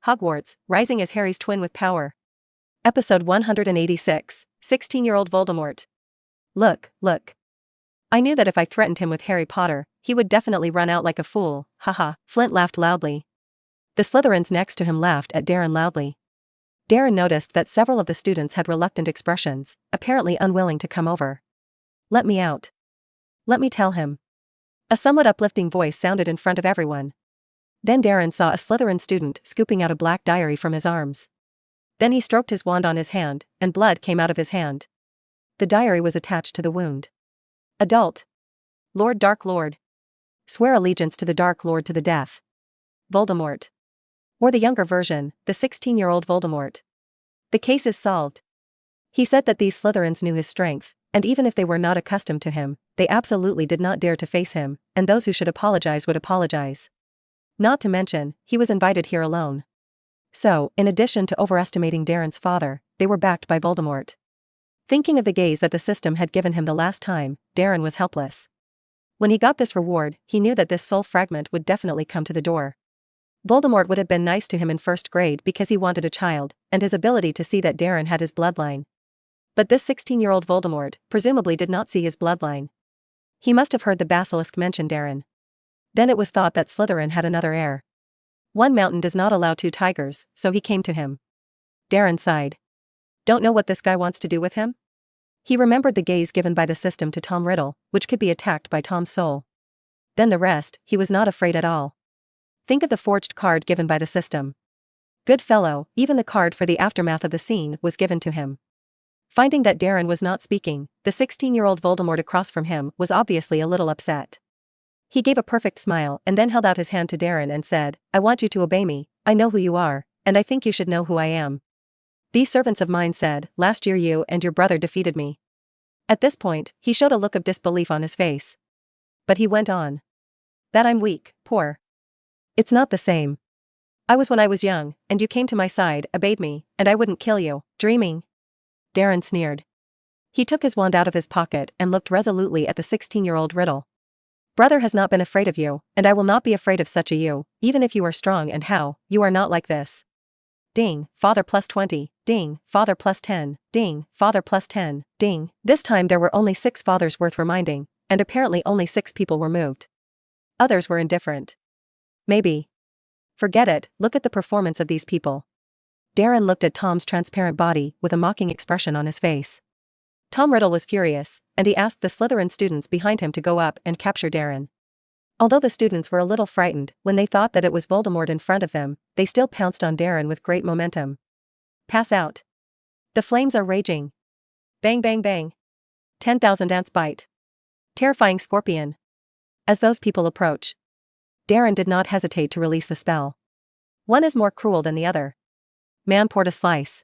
Hogwarts, rising as Harry's twin with power. Episode 186, 16-year-old Voldemort. Look. I knew that if I threatened him with Harry Potter, he would definitely run out like a fool, haha. Flint laughed loudly. The Slytherins next to him laughed at Darren loudly. Darren noticed that several of the students had reluctant expressions, apparently unwilling to come over. Let me out. Let me tell him. A somewhat uplifting voice sounded in front of everyone. Then Darren saw a Slytherin student scooping out a black diary from his arms. Then he stroked his wand on his hand, and blood came out of his hand. The diary was attached to the wound. Adult. Lord Dark Lord. Swear allegiance to the Dark Lord to the death. Voldemort. Or the younger version, the 16-year-old Voldemort. The case is solved. He said that these Slytherins knew his strength, and even if they were not accustomed to him, they absolutely did not dare to face him, and those who should apologize would apologize. Not to mention, he was invited here alone. So, in addition to overestimating Darren's father, they were backed by Voldemort. Thinking of the gaze that the system had given him the last time, Darren was helpless. When he got this reward, he knew that this soul fragment would definitely come to the door. Voldemort would have been nice to him in first grade because he wanted a child, and his ability to see that Darren had his bloodline. But this 16-year-old Voldemort, presumably did not see his bloodline. He must have heard the basilisk mention Darren. Then it was thought that Slytherin had another heir. One mountain does not allow two tigers, so he came to him. Darren sighed. Don't know what this guy wants to do with him? He remembered the gaze given by the system to Tom Riddle, which could be attacked by Tom's soul. Then the rest, he was not afraid at all. Think of the forged card given by the system. Good fellow, even the card for the aftermath of the scene was given to him. Finding that Darren was not speaking, the 16-year-old Voldemort across from him was obviously a little upset. He gave a perfect smile and then held out his hand to Darren and said, I want you to obey me, I know who you are, and I think you should know who I am. These servants of mine said, last year you and your brother defeated me. At this point, he showed a look of disbelief on his face. But he went on. That I'm weak, poor. It's not the same. I was when I was young, and you came to my side, obeyed me, and I wouldn't kill you, dreaming. Darren sneered. He took his wand out of his pocket and looked resolutely at the 16-year-old Riddle. Brother has not been afraid of you, and I will not be afraid of such a you, even if you are strong and how, you are not like this. Ding, father plus 20, ding, father plus 10, ding, father plus 10, ding. This time there were only 6 fathers worth reminding, and apparently only 6 people were moved. Others were indifferent. Maybe. Forget it, look at the performance of these people. Darren looked at Tom's transparent body with a mocking expression on his face. Tom Riddle was furious, and he asked the Slytherin students behind him to go up and capture Darren. Although the students were a little frightened when they thought that it was Voldemort in front of them, they still pounced on Darren with great momentum. Pass out. The flames are raging. Bang bang bang. 10,000 ants bite. Terrifying scorpion. As those people approach, Darren did not hesitate to release the spell. One is more cruel than the other. Man poured a slice.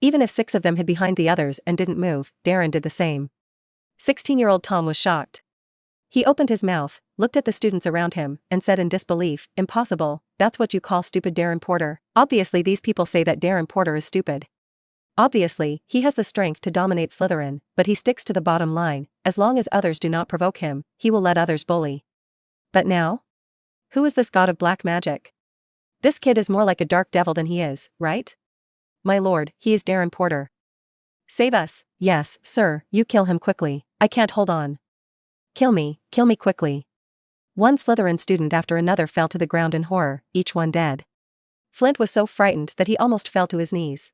Even if 6 of them hid behind the others and didn't move, Darren did the same. 16-year-old Tom was shocked. He opened his mouth, looked at the students around him, and said in disbelief, impossible, that's what you call stupid Darren Porter. Obviously these people say that Darren Porter is stupid. Obviously, he has the strength to dominate Slytherin, but he sticks to the bottom line, as long as others do not provoke him, he will let others bully. But now? Who is this god of black magic? This kid is more like a dark devil than he is, right? My lord, he is Darren Porter. Save us. Yes, sir, you kill him quickly, I can't hold on. Kill me quickly. One Slytherin student after another fell to the ground in horror, each one dead. Flint was so frightened that he almost fell to his knees.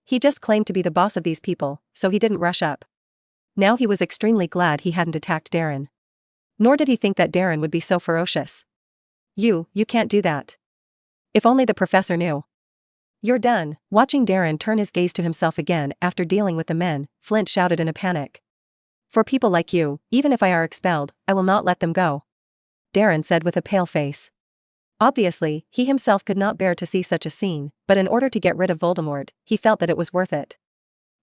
He just claimed to be the boss of these people, so he didn't rush up. Now he was extremely glad he hadn't attacked Darren. Nor did he think that Darren would be so ferocious. You can't do that. If only the professor knew. You're done. Watching Darren turn his gaze to himself again after dealing with the men, Flint shouted in a panic. For people like you, even if I are expelled, I will not let them go. Darren said with a pale face. Obviously, he himself could not bear to see such a scene, but in order to get rid of Voldemort, he felt that it was worth it.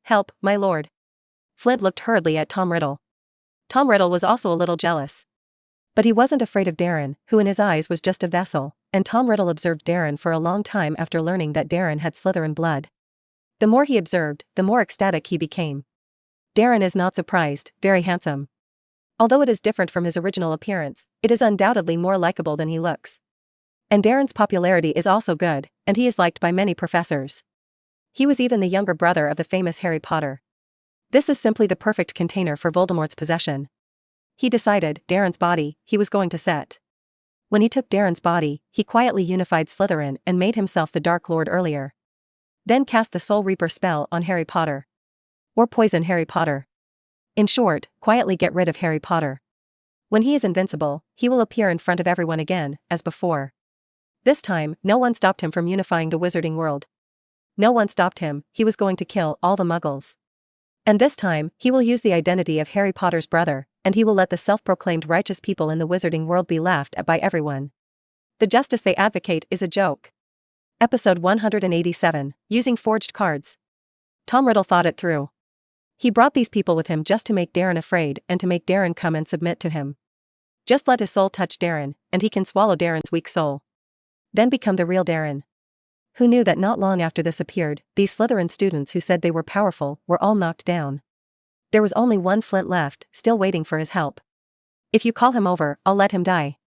Help, my lord. Flint looked hurriedly at Tom Riddle. Tom Riddle was also a little jealous. But he wasn't afraid of Darren, who in his eyes was just a vessel, and Tom Riddle observed Darren for a long time after learning that Darren had Slytherin blood. The more he observed, the more ecstatic he became. Darren is not surprised, very handsome. Although it is different from his original appearance, it is undoubtedly more likable than he looks. And Darren's popularity is also good, and he is liked by many professors. He was even the younger brother of the famous Harry Potter. This is simply the perfect container for Voldemort's possession. He decided, Darren's body, he was going to set. When he took Darren's body, he quietly unified Slytherin and made himself the Dark Lord earlier. Then cast the Soul Reaper spell on Harry Potter. Or poison Harry Potter. In short, quietly get rid of Harry Potter. When he is invincible, he will appear in front of everyone again, as before. This time, no one stopped him from unifying the wizarding world. No one stopped him, he was going to kill all the muggles. And this time, he will use the identity of Harry Potter's brother, and he will let the self-proclaimed righteous people in the wizarding world be laughed at by everyone. The justice they advocate is a joke. Episode 187, Using Forged Cards. Tom Riddle thought it through. He brought these people with him just to make Darren afraid and to make Darren come and submit to him. Just let his soul touch Darren, and he can swallow Darren's weak soul. Then become the real Darren. Who knew that not long after this appeared, these Slytherin students who said they were powerful were all knocked down. There was only one Flint left, still waiting for his help. If you call him over, I'll let him die.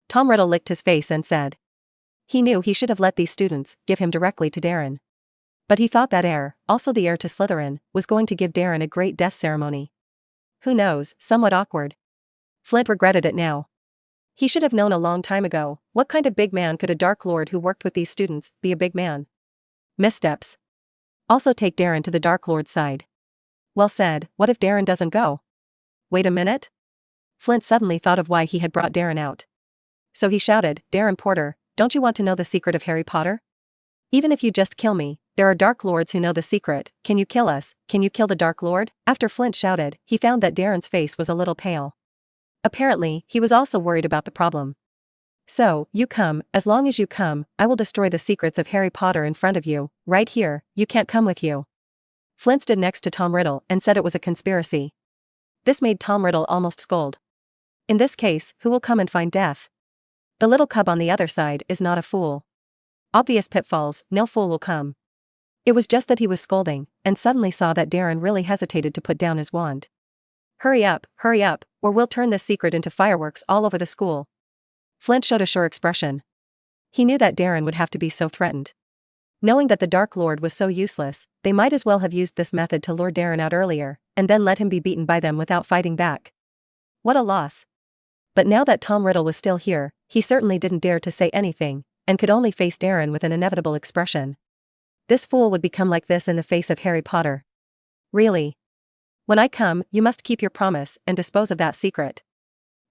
Tom Riddle licked his face and said. He knew he should have let these students give him directly to Darren. But he thought that heir, also the heir to Slytherin, was going to give Darren a great death ceremony. Who knows, somewhat awkward. Flint regretted it now. He should have known a long time ago, what kind of big man could a Dark Lord who worked with these students be a big man? Missteps. Also take Darren to the Dark Lord's side. Well said, what if Darren doesn't go? Wait a minute? Flint suddenly thought of why he had brought Darren out. So he shouted, Darren Porter, don't you want to know the secret of Harry Potter? Even if you just kill me, there are Dark Lords who know the secret. Can you kill us? Can you kill the Dark Lord? After Flint shouted, he found that Darren's face was a little pale. Apparently, he was also worried about the problem. So, you come, as long as you come, I will destroy the secrets of Harry Potter in front of you, right here, you can't come with you. Flint stood next to Tom Riddle and said it was a conspiracy. This made Tom Riddle almost scold. In this case, who will come and find death? The little cub on the other side is not a fool. Obvious pitfalls, no fool will come. It was just that he was scolding, and suddenly saw that Darren really hesitated to put down his wand. Hurry up, or we'll turn this secret into fireworks all over the school. Flint showed a sure expression. He knew that Darren would have to be so threatened. Knowing that the Dark Lord was so useless, they might as well have used this method to lure Darren out earlier, and then let him be beaten by them without fighting back. What a loss. But now that Tom Riddle was still here, he certainly didn't dare to say anything, and could only face Darren with an inevitable expression. This fool would become like this in the face of Harry Potter. Really? When I come, you must keep your promise and dispose of that secret.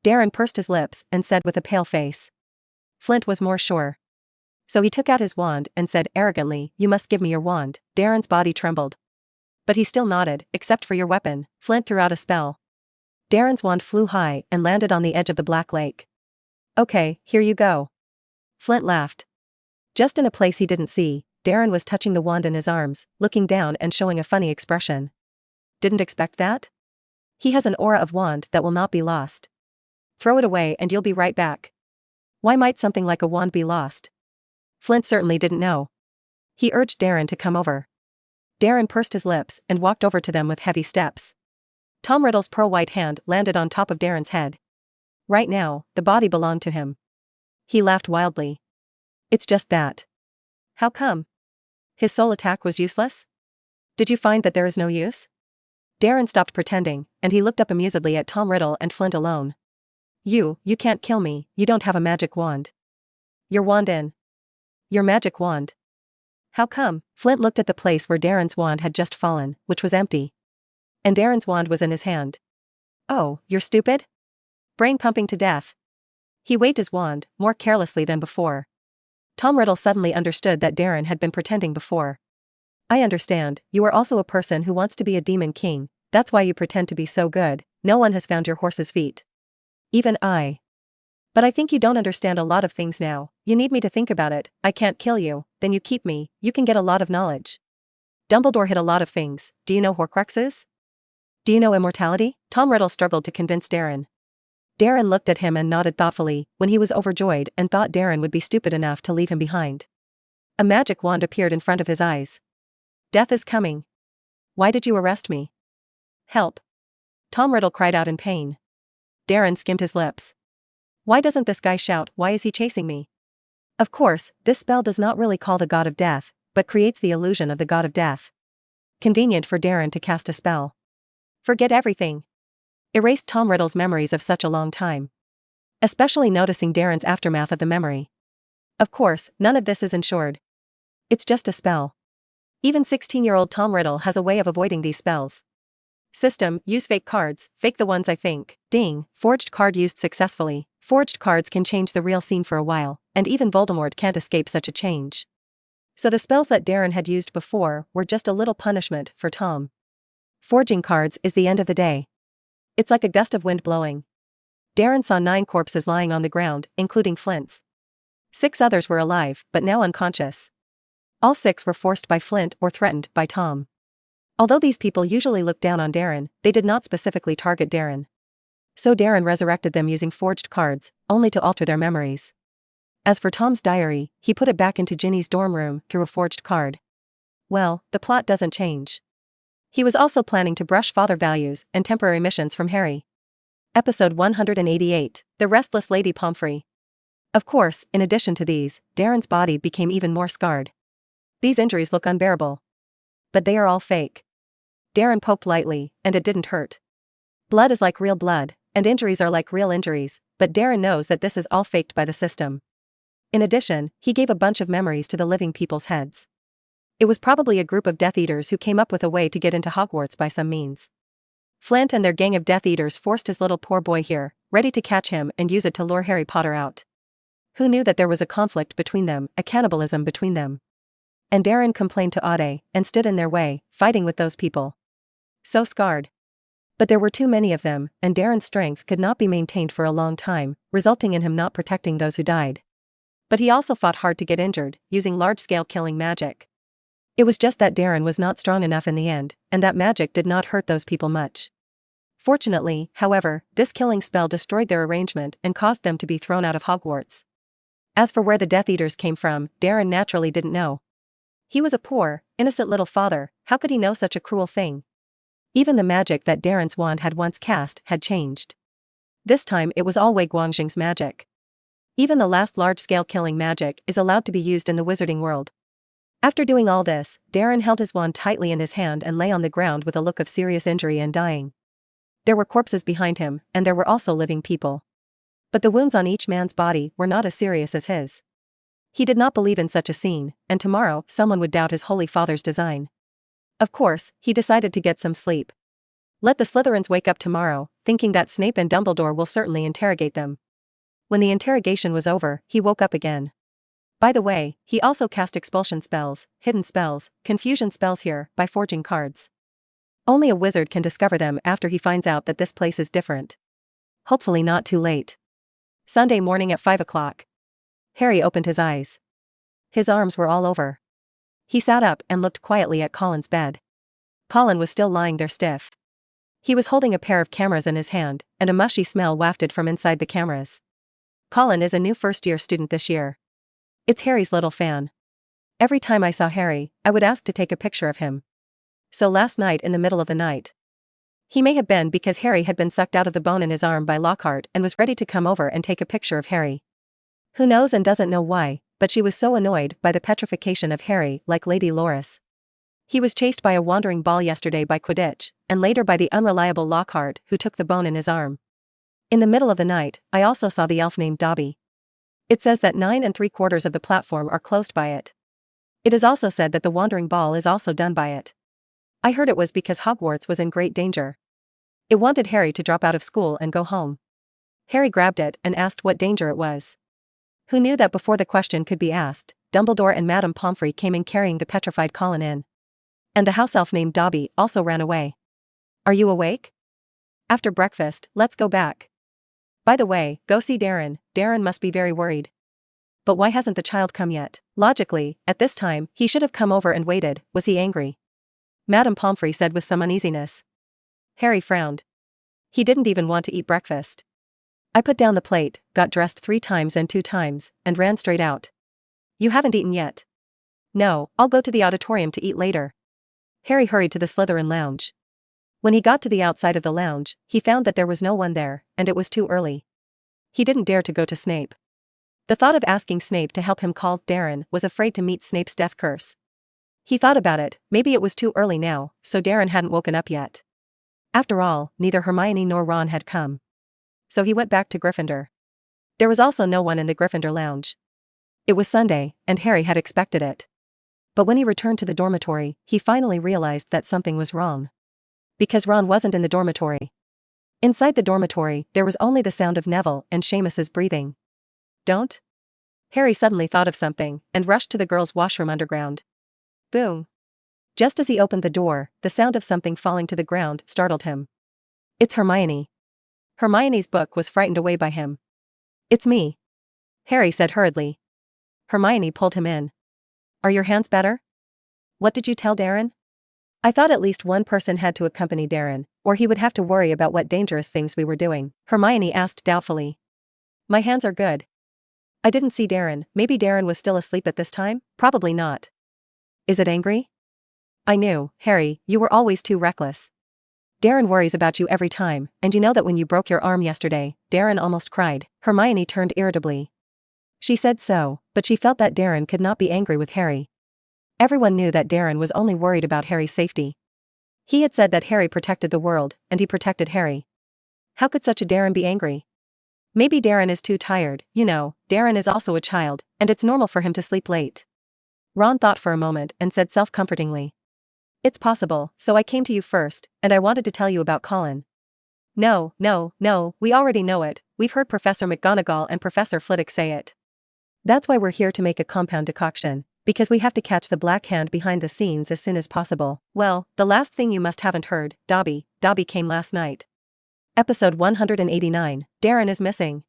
Darren pursed his lips and said with a pale face. Flint was more sure. So he took out his wand and said arrogantly, you must give me your wand. Darren's body trembled. But he still nodded, except for your weapon. Flint threw out a spell. Darren's wand flew high and landed on the edge of the Black Lake. Okay, here you go. Flint laughed. Just in a place he didn't see, Darren was touching the wand in his arms, looking down and showing a funny expression. Didn't expect that? He has an aura of wand that will not be lost. Throw it away and you'll be right back. Why might something like a wand be lost? Flint certainly didn't know. He urged Darren to come over. Darren pursed his lips and walked over to them with heavy steps. Tom Riddle's pearl-white hand landed on top of Darren's head. Right now, the body belonged to him. He laughed wildly. It's just that. How come? His soul attack was useless? Did you find that there is no use? Darren stopped pretending, and he looked up amusedly at Tom Riddle and Flint alone. You can't kill me, you don't have a magic wand. Your wand in. Your magic wand. How come? Flint looked at the place where Darren's wand had just fallen, which was empty. And Darren's wand was in his hand. Oh, you're stupid? Brain pumping to death. He waved his wand, more carelessly than before. Tom Riddle suddenly understood that Darren had been pretending before. I understand, you are also a person who wants to be a demon king, that's why you pretend to be so good, no one has found your horse's feet. Even I. But I think you don't understand a lot of things now, you need me to think about it, I can't kill you, then you keep me, you can get a lot of knowledge. Dumbledore hid a lot of things, do you know Horcruxes? Do you know immortality? Tom Riddle struggled to convince Darren. Darren looked at him and nodded thoughtfully, when he was overjoyed and thought Darren would be stupid enough to leave him behind. A magic wand appeared in front of his eyes. Death is coming. Why did you arrest me? Help. Tom Riddle cried out in pain. Darren skimmed his lips. Why doesn't this guy shout, why is he chasing me? Of course, this spell does not really call the god of death, but creates the illusion of the god of death. Convenient for Darren to cast a spell. Forget everything. Erased Tom Riddle's memories of such a long time. Especially noticing Darren's aftermath of the memory. Of course, none of this is ensured. It's just a spell. Even 16-year-old Tom Riddle has a way of avoiding these spells. System, use fake cards, fake the ones I think. Ding, forged card used successfully. Forged cards can change the real scene for a while, and even Voldemort can't escape such a change. So the spells that Darren had used before were just a little punishment for Tom. Forging cards is the end of the day. It's like a gust of wind blowing. Darren saw 9 corpses lying on the ground, including Flint's. 6 others were alive, but now unconscious. All 6 were forced by Flint or threatened by Tom. Although these people usually look down on Darren, they did not specifically target Darren. So Darren resurrected them using forged cards, only to alter their memories. As for Tom's diary, he put it back into Ginny's dorm room through a forged card. Well, the plot doesn't change. He was also planning to brush father values and temporary missions from Harry. Episode 188, The Restless Lady Pomfrey. Of course, in addition to these, Darren's body became even more scarred. These injuries look unbearable. But they are all fake. Darren poked lightly, and it didn't hurt. Blood is like real blood, and injuries are like real injuries, but Darren knows that this is all faked by the system. In addition, he gave a bunch of memories to the living people's heads. It was probably a group of Death Eaters who came up with a way to get into Hogwarts by some means. Flint and their gang of Death Eaters forced his little poor boy here, ready to catch him and use it to lure Harry Potter out. Who knew that there was a conflict between them, a cannibalism between them? And Darren complained to Ade, and stood in their way, fighting with those people. So scarred. But there were too many of them, and Darren's strength could not be maintained for a long time, resulting in him not protecting those who died. But he also fought hard to get injured, using large-scale killing magic. It was just that Darren was not strong enough in the end, and that magic did not hurt those people much. Fortunately, however, this killing spell destroyed their arrangement and caused them to be thrown out of Hogwarts. As for where the Death Eaters came from, Darren naturally didn't know. He was a poor, innocent little father, how could he know such a cruel thing? Even the magic that Darren's wand had once cast had changed. This time it was all Wei Guangjing's magic. Even the last large-scale killing magic is allowed to be used in the wizarding world. After doing all this, Darren held his wand tightly in his hand and lay on the ground with a look of serious injury and dying. There were corpses behind him, and there were also living people. But the wounds on each man's body were not as serious as his. He did not believe in such a scene, and tomorrow someone would doubt his Holy Father's design. Of course, he decided to get some sleep. Let the Slytherins wake up tomorrow, thinking that Snape and Dumbledore will certainly interrogate them. When the interrogation was over, he woke up again. By the way, he also cast expulsion spells, hidden spells, confusion spells here, by forging cards. Only a wizard can discover them after he finds out that this place is different. Hopefully not too late. Sunday morning at 5 o'clock. Harry opened his eyes. His arms were all over. He sat up and looked quietly at Colin's bed. Colin was still lying there stiff. He was holding a pair of cameras in his hand, and a mushy smell wafted from inside the cameras. Colin is a new first-year student this year. It's Harry's little fan. Every time I saw Harry, I would ask to take a picture of him. So last night in the middle of the night. He may have been because Harry had been sucked out of the bone in his arm by Lockhart and was ready to come over and take a picture of Harry. Who knows and doesn't know why, but she was so annoyed by the petrification of Harry, like Lady Loris. He was chased by a wandering ball yesterday by Quidditch, and later by the unreliable Lockhart who took the bone in his arm. In the middle of the night, I also saw the elf named Dobby. It says that 9 3/4 of the platform are closed by it. It is also said that the wandering ball is also done by it. I heard it was because Hogwarts was in great danger. It wanted Harry to drop out of school and go home. Harry grabbed it and asked what danger it was. Who knew that before the question could be asked, Dumbledore and Madame Pomfrey came in carrying the petrified Colin in. And the house elf named Dobby also ran away. Are you awake? After breakfast, let's go back. By the way, go see Darren. Darren must be very worried. But why hasn't the child come yet? Logically, at this time, he should have come over and waited. Was he angry? Madame Pomfrey said with some uneasiness. Harry frowned. He didn't even want to eat breakfast. I put down the plate, got dressed 3 times and 2 times, and ran straight out. You haven't eaten yet? No, I'll go to the auditorium to eat later. Harry hurried to the Slytherin lounge. When he got to the outside of the lounge, he found that there was no one there, and it was too early. He didn't dare to go to Snape. The thought of asking Snape to help him call Darren was afraid to meet Snape's death curse. He thought about it, maybe it was too early now, so Darren hadn't woken up yet. After all, neither Hermione nor Ron had come. So he went back to Gryffindor. There was also no one in the Gryffindor lounge. It was Sunday, and Harry had expected it. But when he returned to the dormitory, he finally realized that something was wrong. Because Ron wasn't in the dormitory. Inside the dormitory, there was only the sound of Neville and Seamus's breathing. Don't? Harry suddenly thought of something, and rushed to the girls' washroom underground. Boom. Just as he opened the door, the sound of something falling to the ground startled him. It's Hermione. Hermione's book was frightened away by him. It's me. Harry said hurriedly. Hermione pulled him in. Are your hands better? What did you tell Darren? I thought at least one person had to accompany Darren, or he would have to worry about what dangerous things we were doing, Hermione asked doubtfully. My hands are good. I didn't see Darren, maybe Darren was still asleep at this time? Probably not. Is it angry? I knew, Harry, you were always too reckless. Darren worries about you every time, and you know that when you broke your arm yesterday, Darren almost cried. Hermione turned irritably. She said so, but she felt that Darren could not be angry with Harry. Everyone knew that Darren was only worried about Harry's safety. He had said that Harry protected the world, and he protected Harry. How could such a Darren be angry? Maybe Darren is too tired, you know, Darren is also a child, and it's normal for him to sleep late. Ron thought for a moment and said self-comfortingly. It's possible, so I came to you first, and I wanted to tell you about Colin. No, we already know it, we've heard Professor McGonagall and Professor Flitwick say it. That's why we're here to make a compound decoction, because we have to catch the Black Hand behind the scenes as soon as possible. Well, the last thing you must haven't heard, Dobby came last night. Episode 189, Darren is missing.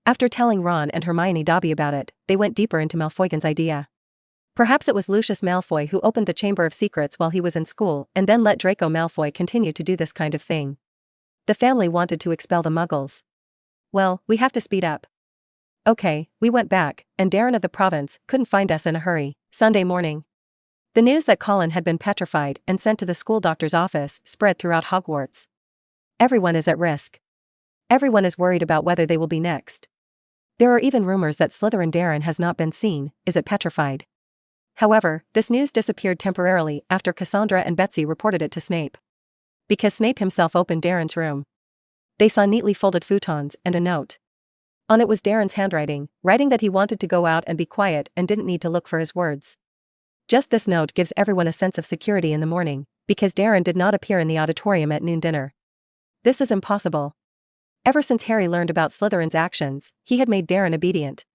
After telling Ron and Hermione Dobby about it, they went deeper into Malfoy's idea. Perhaps it was Lucius Malfoy who opened the Chamber of Secrets while he was in school and then let Draco Malfoy continue to do this kind of thing. The family wanted to expel the Muggles. Well, we have to speed up. Okay, we went back, and Darren of the province couldn't find us in a hurry. Sunday morning. The news that Colin had been petrified and sent to the school doctor's office spread throughout Hogwarts. Everyone is at risk. Everyone is worried about whether they will be next. There are even rumors that Slytherin Darren has not been seen, is it petrified? However, this news disappeared temporarily after Cassandra and Betsy reported it to Snape. Because Snape himself opened Darren's room. They saw neatly folded futons and a note. On it was Darren's handwriting, writing that he wanted to go out and be quiet and didn't need to look for his words. Just this note gives everyone a sense of security in the morning, because Darren did not appear in the auditorium at noon dinner. This is impossible. Ever since Harry learned about Slytherin's actions, he had made Darren obedient.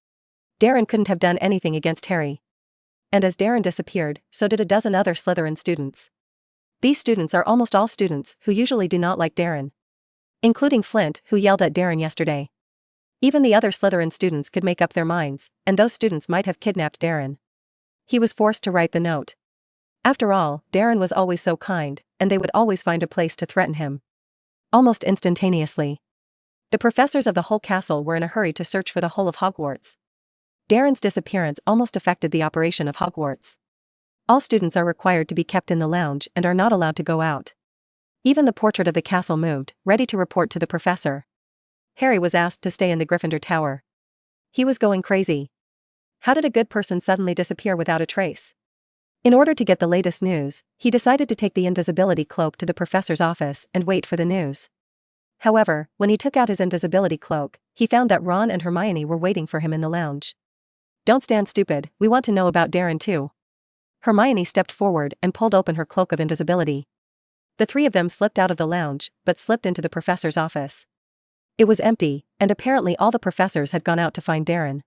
Darren couldn't have done anything against Harry. And as Darren disappeared, so did a dozen other Slytherin students. These students are almost all students who usually do not like Darren. Including Flint, who yelled at Darren yesterday. Even the other Slytherin students could make up their minds, and those students might have kidnapped Darren. He was forced to write the note. After all, Darren was always so kind, and they would always find a place to threaten him. Almost instantaneously. The professors of the whole castle were in a hurry to search for the whole of Hogwarts. Darren's disappearance almost affected the operation of Hogwarts. All students are required to be kept in the lounge and are not allowed to go out. Even the portrait of the castle moved, ready to report to the professor. Harry was asked to stay in the Gryffindor Tower. He was going crazy. How did a good person suddenly disappear without a trace? In order to get the latest news, he decided to take the invisibility cloak to the professor's office and wait for the news. However, when he took out his invisibility cloak, he found that Ron and Hermione were waiting for him in the lounge. Don't stand stupid, we want to know about Darren too. Hermione stepped forward and pulled open her cloak of invisibility. The three of them slipped out of the lounge, but slipped into the professor's office. It was empty, and apparently all the professors had gone out to find Darren.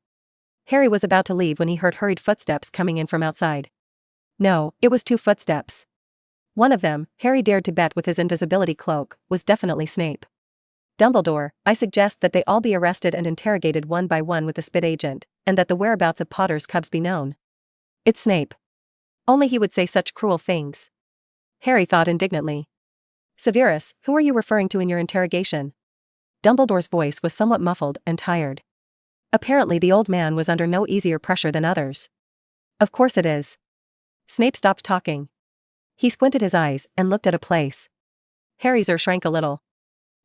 Harry was about to leave when he heard hurried footsteps coming in from outside. No, it was two footsteps. One of them, Harry dared to bet with his invisibility cloak, was definitely Snape. Dumbledore, I suggest that they all be arrested and interrogated one by one with the spit agent, and that the whereabouts of Potter's cubs be known. It's Snape. Only he would say such cruel things. Harry thought indignantly. Severus, who are you referring to in your interrogation? Dumbledore's voice was somewhat muffled and tired. Apparently the old man was under no easier pressure than others. Of course it is. Snape stopped talking. He squinted his eyes and looked at a place. Harry's ear shrank a little.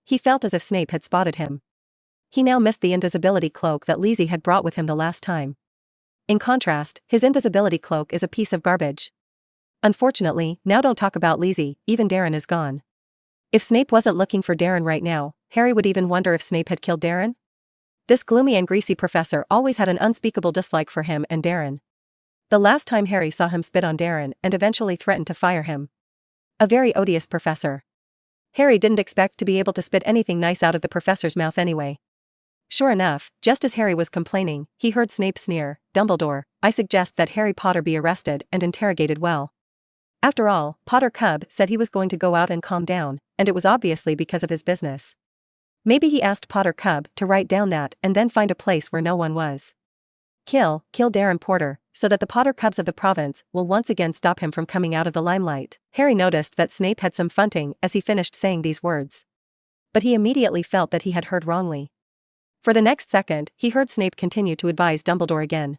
He felt as if Snape had spotted him. He now missed the invisibility cloak that Lizzie had brought with him the last time. In contrast, his invisibility cloak is a piece of garbage. Unfortunately, now don't talk about Lizzie, even Darren is gone. If Snape wasn't looking for Darren right now, Harry would even wonder if Snape had killed Darren. This gloomy and greasy professor always had an unspeakable dislike for him and Darren. The last time Harry saw him spit on Darren and eventually threatened to fire him. A very odious professor. Harry didn't expect to be able to spit anything nice out of the professor's mouth anyway. Sure enough, just as Harry was complaining, he heard Snape sneer, "Dumbledore, I suggest that Harry Potter be arrested and interrogated well." After all, Potter Cub said he was going to go out and calm down, and it was obviously because of his business. Maybe he asked Potter Cub to write down that and then find a place where no one was. Kill Darren Porter, so that the Potter Cubs of the province will once again stop him from coming out of the limelight. Harry noticed that Snape had some funting as he finished saying these words. But he immediately felt that he had heard wrongly. For the next second, he heard Snape continue to advise Dumbledore again.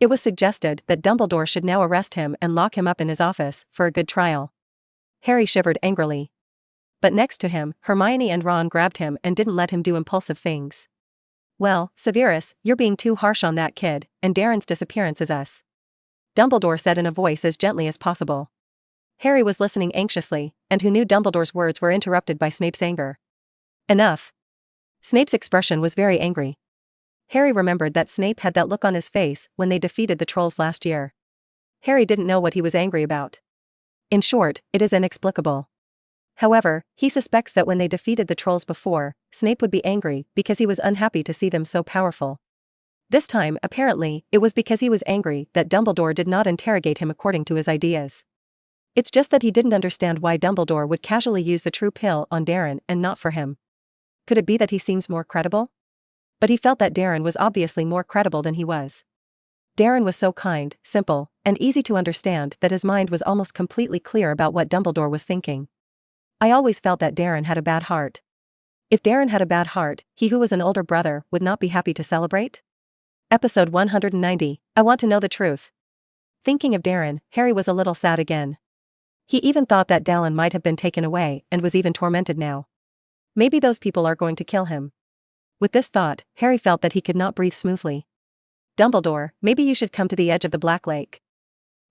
It was suggested that Dumbledore should now arrest him and lock him up in his office for a good trial. Harry shivered angrily. But next to him, Hermione and Ron grabbed him and didn't let him do impulsive things. "Well, Severus, you're being too harsh on that kid, and Darren's disappearance is us," Dumbledore said in a voice as gently as possible. Harry was listening anxiously, and who knew Dumbledore's words were interrupted by Snape's anger. "Enough." Snape's expression was very angry. Harry remembered that Snape had that look on his face when they defeated the trolls last year. Harry didn't know what he was angry about. In short, it is inexplicable. However, he suspects that when they defeated the trolls before, Snape would be angry because he was unhappy to see them so powerful. This time, apparently, it was because he was angry that Dumbledore did not interrogate him according to his ideas. It's just that he didn't understand why Dumbledore would casually use the true pill on Darren and not for him. Could it be that he seems more credible? But he felt that Darren was obviously more credible than he was. Darren was so kind, simple, and easy to understand that his mind was almost completely clear about what Dumbledore was thinking. I always felt that Darren had a bad heart. If Darren had a bad heart, he who was an older brother would not be happy to celebrate? Episode 190, I Want to Know the Truth. Thinking of Darren, Harry was a little sad again. He even thought that Dallin might have been taken away and was even tormented now. Maybe those people are going to kill him. With this thought, Harry felt that he could not breathe smoothly. "Dumbledore, maybe you should come to the edge of the Black Lake."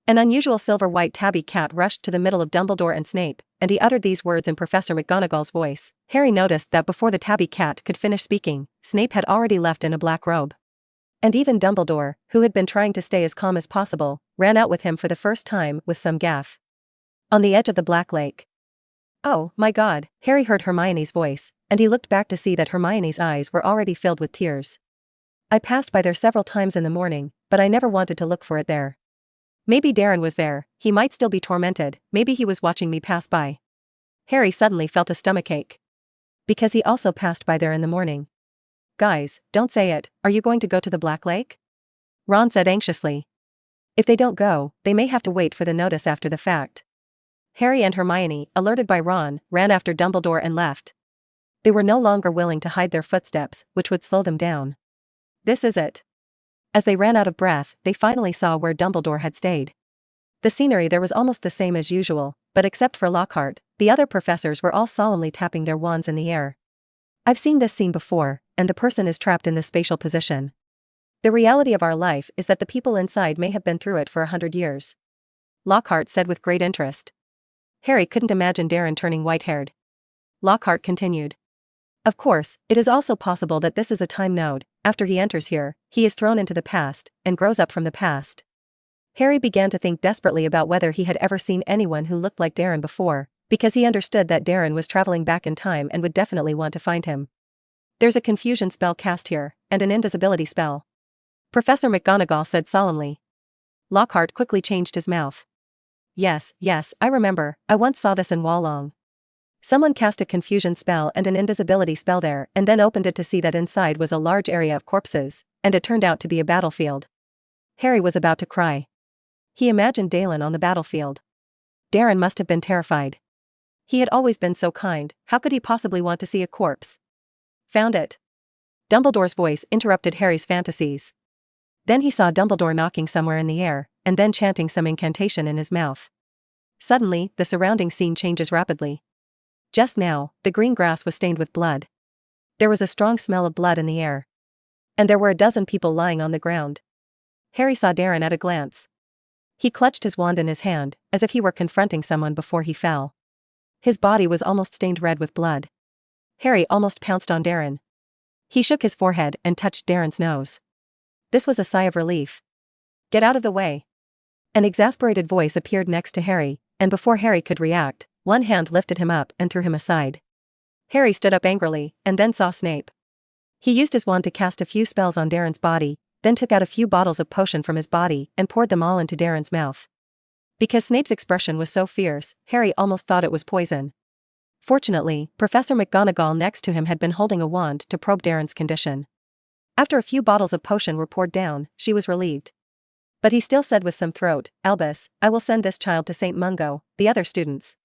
An unusual silver-white tabby cat rushed to the middle of Dumbledore and Snape, and he uttered these words in Professor McGonagall's voice. Harry noticed that before the tabby cat could finish speaking, Snape had already left in a black robe. And even Dumbledore, who had been trying to stay as calm as possible, ran out with him for the first time with some gaffe. On the edge of the Black Lake. "Oh, my God," Harry heard Hermione's voice, and he looked back to see that Hermione's eyes were already filled with tears. "I passed by there several times in the morning, but I never wanted to look for it there. Maybe Darren was there, he might still be tormented, maybe he was watching me pass by." Harry suddenly felt a stomachache. Because he also passed by there in the morning. "Guys, don't say it, are you going to go to the Black Lake?" Ron said anxiously. "If they don't go, they may have to wait for the notice after the fact." Harry and Hermione, alerted by Ron, ran after Dumbledore and left. They were no longer willing to hide their footsteps, which would slow them down. "This is it." As they ran out of breath, they finally saw where Dumbledore had stayed. The scenery there was almost the same as usual, but except for Lockhart, the other professors were all solemnly tapping their wands in the air. "I've seen this scene before, and the person is trapped in this spatial position. The reality of our life is that the people inside may have been through it for 100 years. Lockhart said with great interest. Harry couldn't imagine Darren turning white-haired. Lockhart continued. "Of course, it is also possible that this is a time node. After he enters here, he is thrown into the past, and grows up from the past." Harry began to think desperately about whether he had ever seen anyone who looked like Darren before, because he understood that Darren was traveling back in time and would definitely want to find him. "There's a confusion spell cast here, and an invisibility spell," Professor McGonagall said solemnly. Lockhart quickly changed his mouth. Yes, I remember, I once saw this in Wallong. Someone cast a confusion spell and an invisibility spell there and then opened it to see that inside was a large area of corpses, and it turned out to be a battlefield." Harry was about to cry. He imagined Dallin on the battlefield. Darren must have been terrified. He had always been so kind, how could he possibly want to see a corpse? "Found it." Dumbledore's voice interrupted Harry's fantasies. Then he saw Dumbledore knocking somewhere in the air, and then chanting some incantation in his mouth. Suddenly, the surrounding scene changes rapidly. Just now, the green grass was stained with blood. There was a strong smell of blood in the air. And there were a dozen people lying on the ground. Harry saw Darren at a glance. He clutched his wand in his hand, as if he were confronting someone before he fell. His body was almost stained red with blood. Harry almost pounced on Darren. He shook his forehead and touched Darren's nose. This was a sigh of relief. Get out of the way. An exasperated voice appeared next to Harry, and before Harry could react, one hand lifted him up and threw him aside. Harry stood up angrily, and then saw Snape. He used his wand to cast a few spells on Darren's body, then took out a few bottles of potion from his body and poured them all into Darren's mouth. Because Snape's expression was so fierce, Harry almost thought it was poison. Fortunately, Professor McGonagall next to him had been holding a wand to probe Darren's condition. After a few bottles of potion were poured down, she was relieved. But he still said with some throat, Albus, I will send this child to St. Mungo, the other students.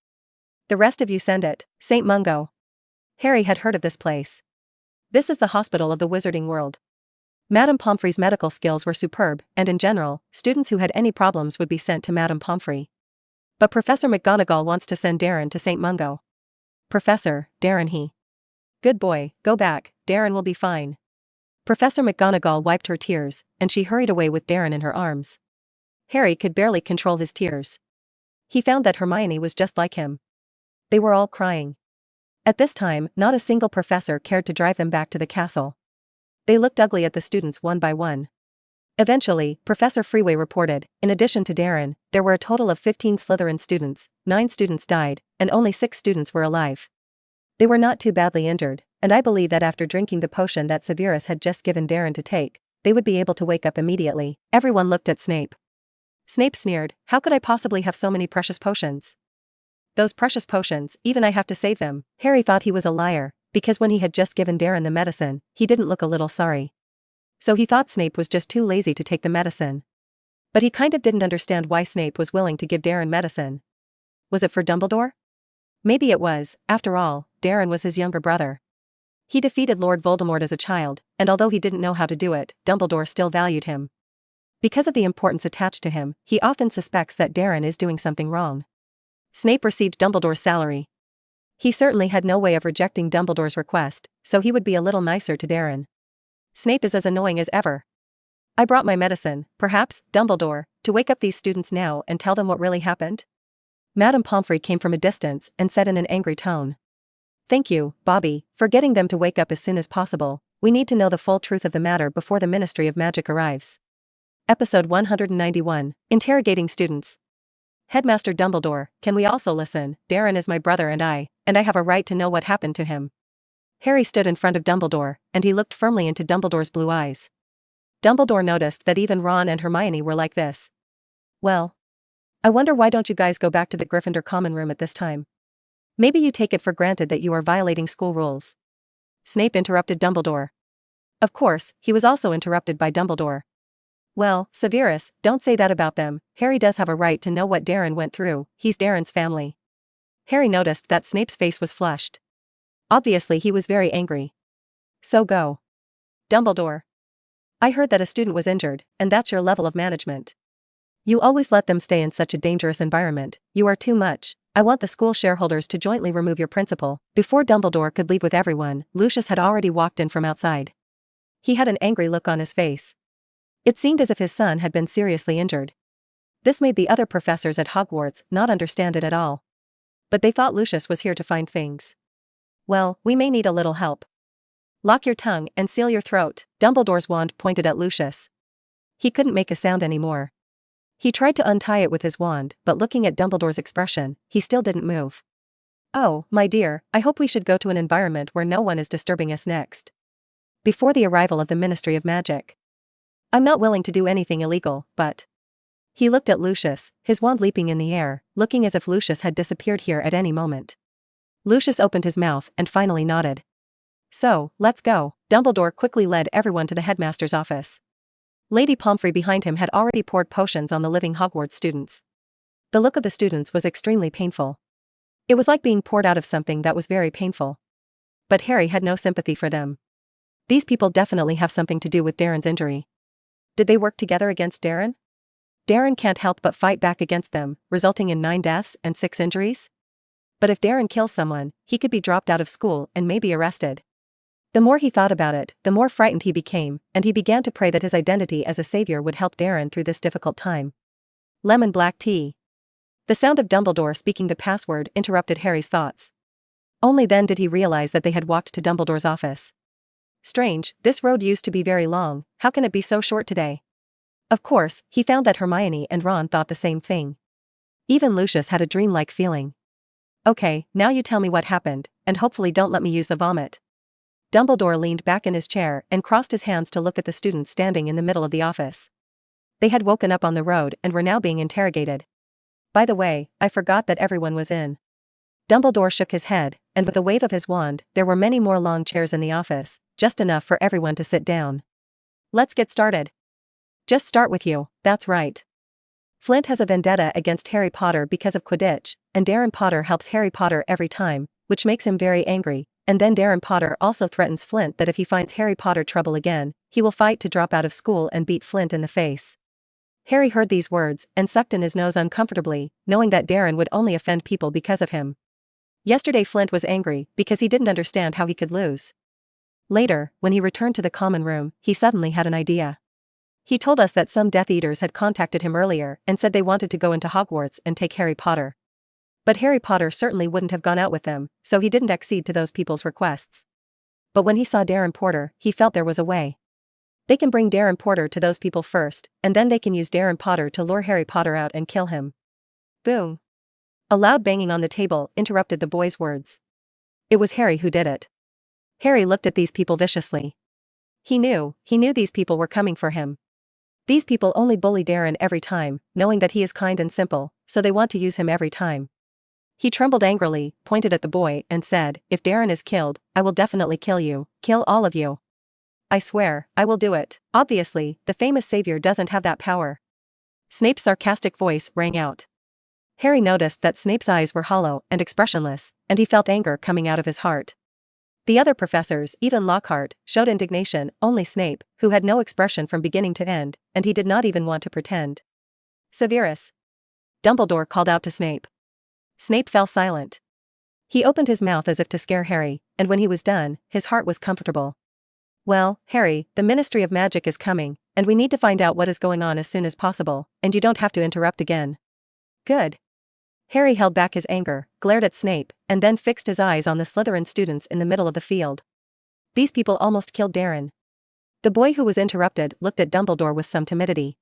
The rest of you send it, St. Mungo. Harry had heard of this place. This is the hospital of the wizarding world. Madame Pomfrey's medical skills were superb, and in general, students who had any problems would be sent to Madame Pomfrey. But Professor McGonagall wants to send Darren to St. Mungo. Professor, Darren he. Good boy, go back, Darren will be fine. Professor McGonagall wiped her tears, and she hurried away with Darren in her arms. Harry could barely control his tears. He found that Hermione was just like him. They were all crying. At this time, not a single professor cared to drive them back to the castle. They looked ugly at the students one by one. Eventually, Professor Freeway reported, in addition to Darren, there were a total of 15 Slytherin students, 9 students died, and only 6 students were alive. They were not too badly injured, and I believe that after drinking the potion that Severus had just given Darren to take, they would be able to wake up immediately. Everyone looked at Snape. Snape sneered, how could I possibly have so many precious potions? Those precious potions, even I have to save them. Harry thought he was a liar, because when he had just given Darren the medicine, he didn't look a little sorry. So he thought Snape was just too lazy to take the medicine. But he kind of didn't understand why Snape was willing to give Darren medicine. Was it for Dumbledore? Maybe it was, after all, Darren was his younger brother. He defeated Lord Voldemort as a child, and although he didn't know how to do it, Dumbledore still valued him. Because of the importance attached to him, he often suspects that Darren is doing something wrong. Snape received Dumbledore's salary. He certainly had no way of rejecting Dumbledore's request, so he would be a little nicer to Darren. Snape is as annoying as ever. I brought my medicine, perhaps, Dumbledore, to wake up these students now and tell them what really happened? Madame Pomfrey came from a distance and said in an angry tone. Thank you, Bobby, for getting them to wake up as soon as possible. We need to know the full truth of the matter before the Ministry of Magic arrives. Episode 191, Interrogating Students. Headmaster Dumbledore, can we also listen? Darren is my brother and I have a right to know what happened to him. Harry stood in front of Dumbledore, and he looked firmly into Dumbledore's blue eyes. Dumbledore noticed that even Ron and Hermione were like this. Well, I wonder why don't you guys go back to the Gryffindor common room at this time? Maybe you take it for granted that you are violating school rules. Snape interrupted Dumbledore. Of course, he was also interrupted by Dumbledore. Well, Severus, don't say that about them. Harry does have a right to know what Darren went through, he's Darren's family. Harry noticed that Snape's face was flushed. Obviously he was very angry. So go. Dumbledore. I heard that a student was injured, and that's your level of management. You always let them stay in such a dangerous environment. You are too much. I want the school shareholders to jointly remove your principal. Before Dumbledore could leave with everyone, Lucius had already walked in from outside. He had an angry look on his face. It seemed as if his son had been seriously injured. This made the other professors at Hogwarts not understand it at all. But they thought Lucius was here to find things. Well, we may need a little help. Lock your tongue and seal your throat. Dumbledore's wand pointed at Lucius. He couldn't make a sound anymore. He tried to untie it with his wand, but looking at Dumbledore's expression, he still didn't move. Oh, my dear, I hope we should go to an environment where no one is disturbing us next. Before the arrival of the Ministry of Magic. I'm not willing to do anything illegal, but... He looked at Lucius, his wand leaping in the air, looking as if Lucius had disappeared here at any moment. Lucius opened his mouth and finally nodded. So, let's go. Dumbledore quickly led everyone to the headmaster's office. Lady Pomfrey behind him had already poured potions on the living Hogwarts students. The look of the students was extremely painful. It was like being poured out of something that was very painful. But Harry had no sympathy for them. These people definitely have something to do with Darren's injury. Did they work together against Darren? Darren can't help but fight back against them, resulting in 9 deaths and 6 injuries? But if Darren kills someone, he could be dropped out of school and maybe arrested. The more he thought about it, the more frightened he became, and he began to pray that his identity as a savior would help Darren through this difficult time. Lemon black tea. The sound of Dumbledore speaking the password interrupted Harry's thoughts. Only then did he realize that they had walked to Dumbledore's office. Strange, this road used to be very long, how can it be so short today? Of course, he found that Hermione and Ron thought the same thing. Even Lucius had a dreamlike feeling. Okay, now you tell me what happened, and hopefully don't let me use the vomit. Dumbledore leaned back in his chair and crossed his hands to look at the students standing in the middle of the office. They had woken up on the road and were now being interrogated. By the way, I forgot that everyone was in. Dumbledore shook his head, and with a wave of his wand, there were many more long chairs in the office, just enough for everyone to sit down. Let's get started. Just start with you, that's right. Flint has a vendetta against Harry Potter because of Quidditch, and Darren Potter helps Harry Potter every time, which makes him very angry, and then Darren Potter also threatens Flint that if he finds Harry Potter trouble again, he will fight to drop out of school and beat Flint in the face. Harry heard these words and sucked in his nose uncomfortably, knowing that Darren would only offend people because of him. Yesterday Flint was angry because he didn't understand how he could lose. Later, when he returned to the common room, he suddenly had an idea. He told us that some Death Eaters had contacted him earlier and said they wanted to go into Hogwarts and take Harry Potter. But Harry Potter certainly wouldn't have gone out with them, so he didn't accede to those people's requests. But when he saw Darren Potter, he felt there was a way. They can bring Darren Potter to those people first, and then they can use Darren Potter to lure Harry Potter out and kill him. Boom. A loud banging on the table interrupted the boy's words. It was Harry who did it. Harry looked at these people viciously. He knew these people were coming for him. These people only bully Darren every time, knowing that he is kind and simple, so they want to use him every time. He trembled angrily, pointed at the boy, and said, "If Darren is killed, I will definitely kill you, kill all of you. I swear, I will do it." Obviously, the famous savior doesn't have that power. Snape's sarcastic voice rang out. Harry noticed that Snape's eyes were hollow and expressionless, and he felt anger coming out of his heart. The other professors, even Lockhart, showed indignation, only Snape, who had no expression from beginning to end, and he did not even want to pretend. "Severus!" Dumbledore called out to Snape. Snape fell silent. He opened his mouth as if to scare Harry, and when he was done, his heart was comfortable. "Well, Harry, the Ministry of Magic is coming, and we need to find out what is going on as soon as possible, and you don't have to interrupt again." "Good." Harry held back his anger, glared at Snape, and then fixed his eyes on the Slytherin students in the middle of the field. These people almost killed Darren. The boy who was interrupted looked at Dumbledore with some timidity.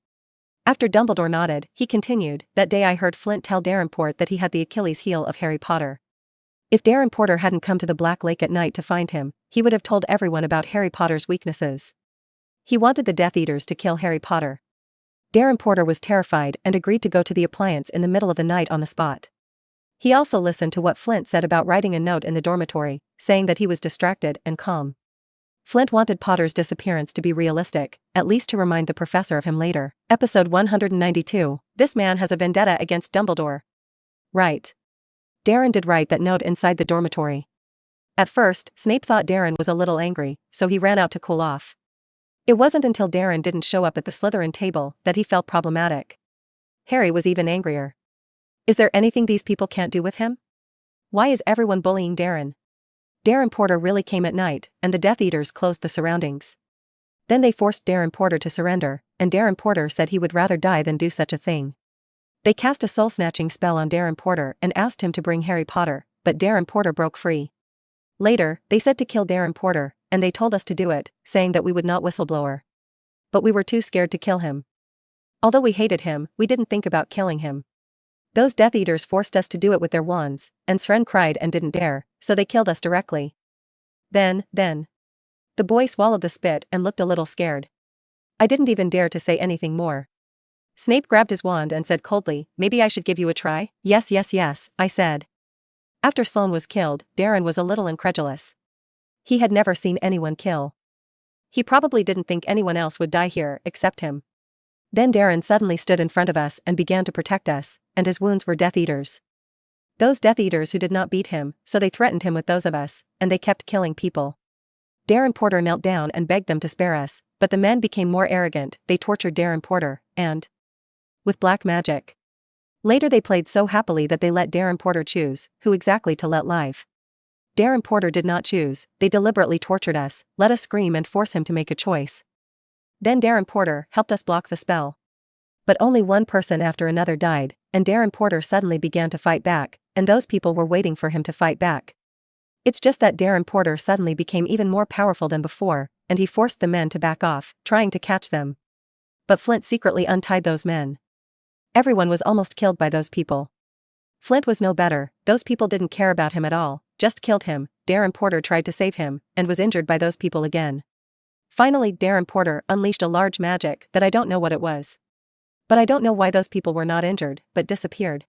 After Dumbledore nodded, he continued, "That day I heard Flint tell Darren Potter that he had the Achilles heel of Harry Potter. If Darren Potter hadn't come to the Black Lake at night to find him, he would have told everyone about Harry Potter's weaknesses. He wanted the Death Eaters to kill Harry Potter. Darren Potter was terrified and agreed to go to the appliance in the middle of the night on the spot. He also listened to what Flint said about writing a note in the dormitory, saying that he was distracted and calm. Flint wanted Potter's disappearance to be realistic, at least to remind the professor of him later. Episode 192, This Man Has a Vendetta Against Dumbledore. Right. Darren did write that note inside the dormitory. At first, Snape thought Darren was a little angry, so he ran out to cool off. It wasn't until Darren didn't show up at the Slytherin table that he felt problematic. Harry was even angrier. Is there anything these people can't do with him? Why is everyone bullying Darren? Darren Potter really came at night, and the Death Eaters closed the surroundings. Then they forced Darren Potter to surrender, and Darren Potter said he would rather die than do such a thing. They cast a soul-snatching spell on Darren Potter and asked him to bring Harry Potter, but Darren Potter broke free. Later, they said to kill Darren Potter, and they told us to do it, saying that we would not whistleblower. But we were too scared to kill him. Although we hated him, we didn't think about killing him. Those Death Eaters forced us to do it with their wands, and Sren cried and didn't dare, so they killed us directly. Then. The boy swallowed the spit and looked a little scared. I didn't even dare to say anything more. Snape grabbed his wand and said coldly, "Maybe I should give you a try?" Yes, I said. After Sloane was killed, Darren was a little incredulous. He had never seen anyone kill. He probably didn't think anyone else would die here except him. Then Darren suddenly stood in front of us and began to protect us, and his wounds were Death Eaters. Those Death Eaters who did not beat him, so they threatened him with those of us, and they kept killing people. Darren Potter knelt down and begged them to spare us, but the men became more arrogant. They tortured Darren Potter, and with black magic. Later they played so happily that they let Darren Potter choose who exactly to let live. Darren Porter did not choose, they deliberately tortured us, let us scream and force him to make a choice. Then Darren Porter helped us block the spell. But only one person after another died, and Darren Porter suddenly began to fight back, and those people were waiting for him to fight back. It's just that Darren Porter suddenly became even more powerful than before, and he forced the men to back off, trying to catch them. But Flint secretly untied those men. Everyone was almost killed by those people. Flint was no better, those people didn't care about him at all, just killed him. Darren Porter tried to save him, and was injured by those people again. Finally Darren Porter unleashed a large magic that I don't know what it was. But I don't know why those people were not injured, but disappeared.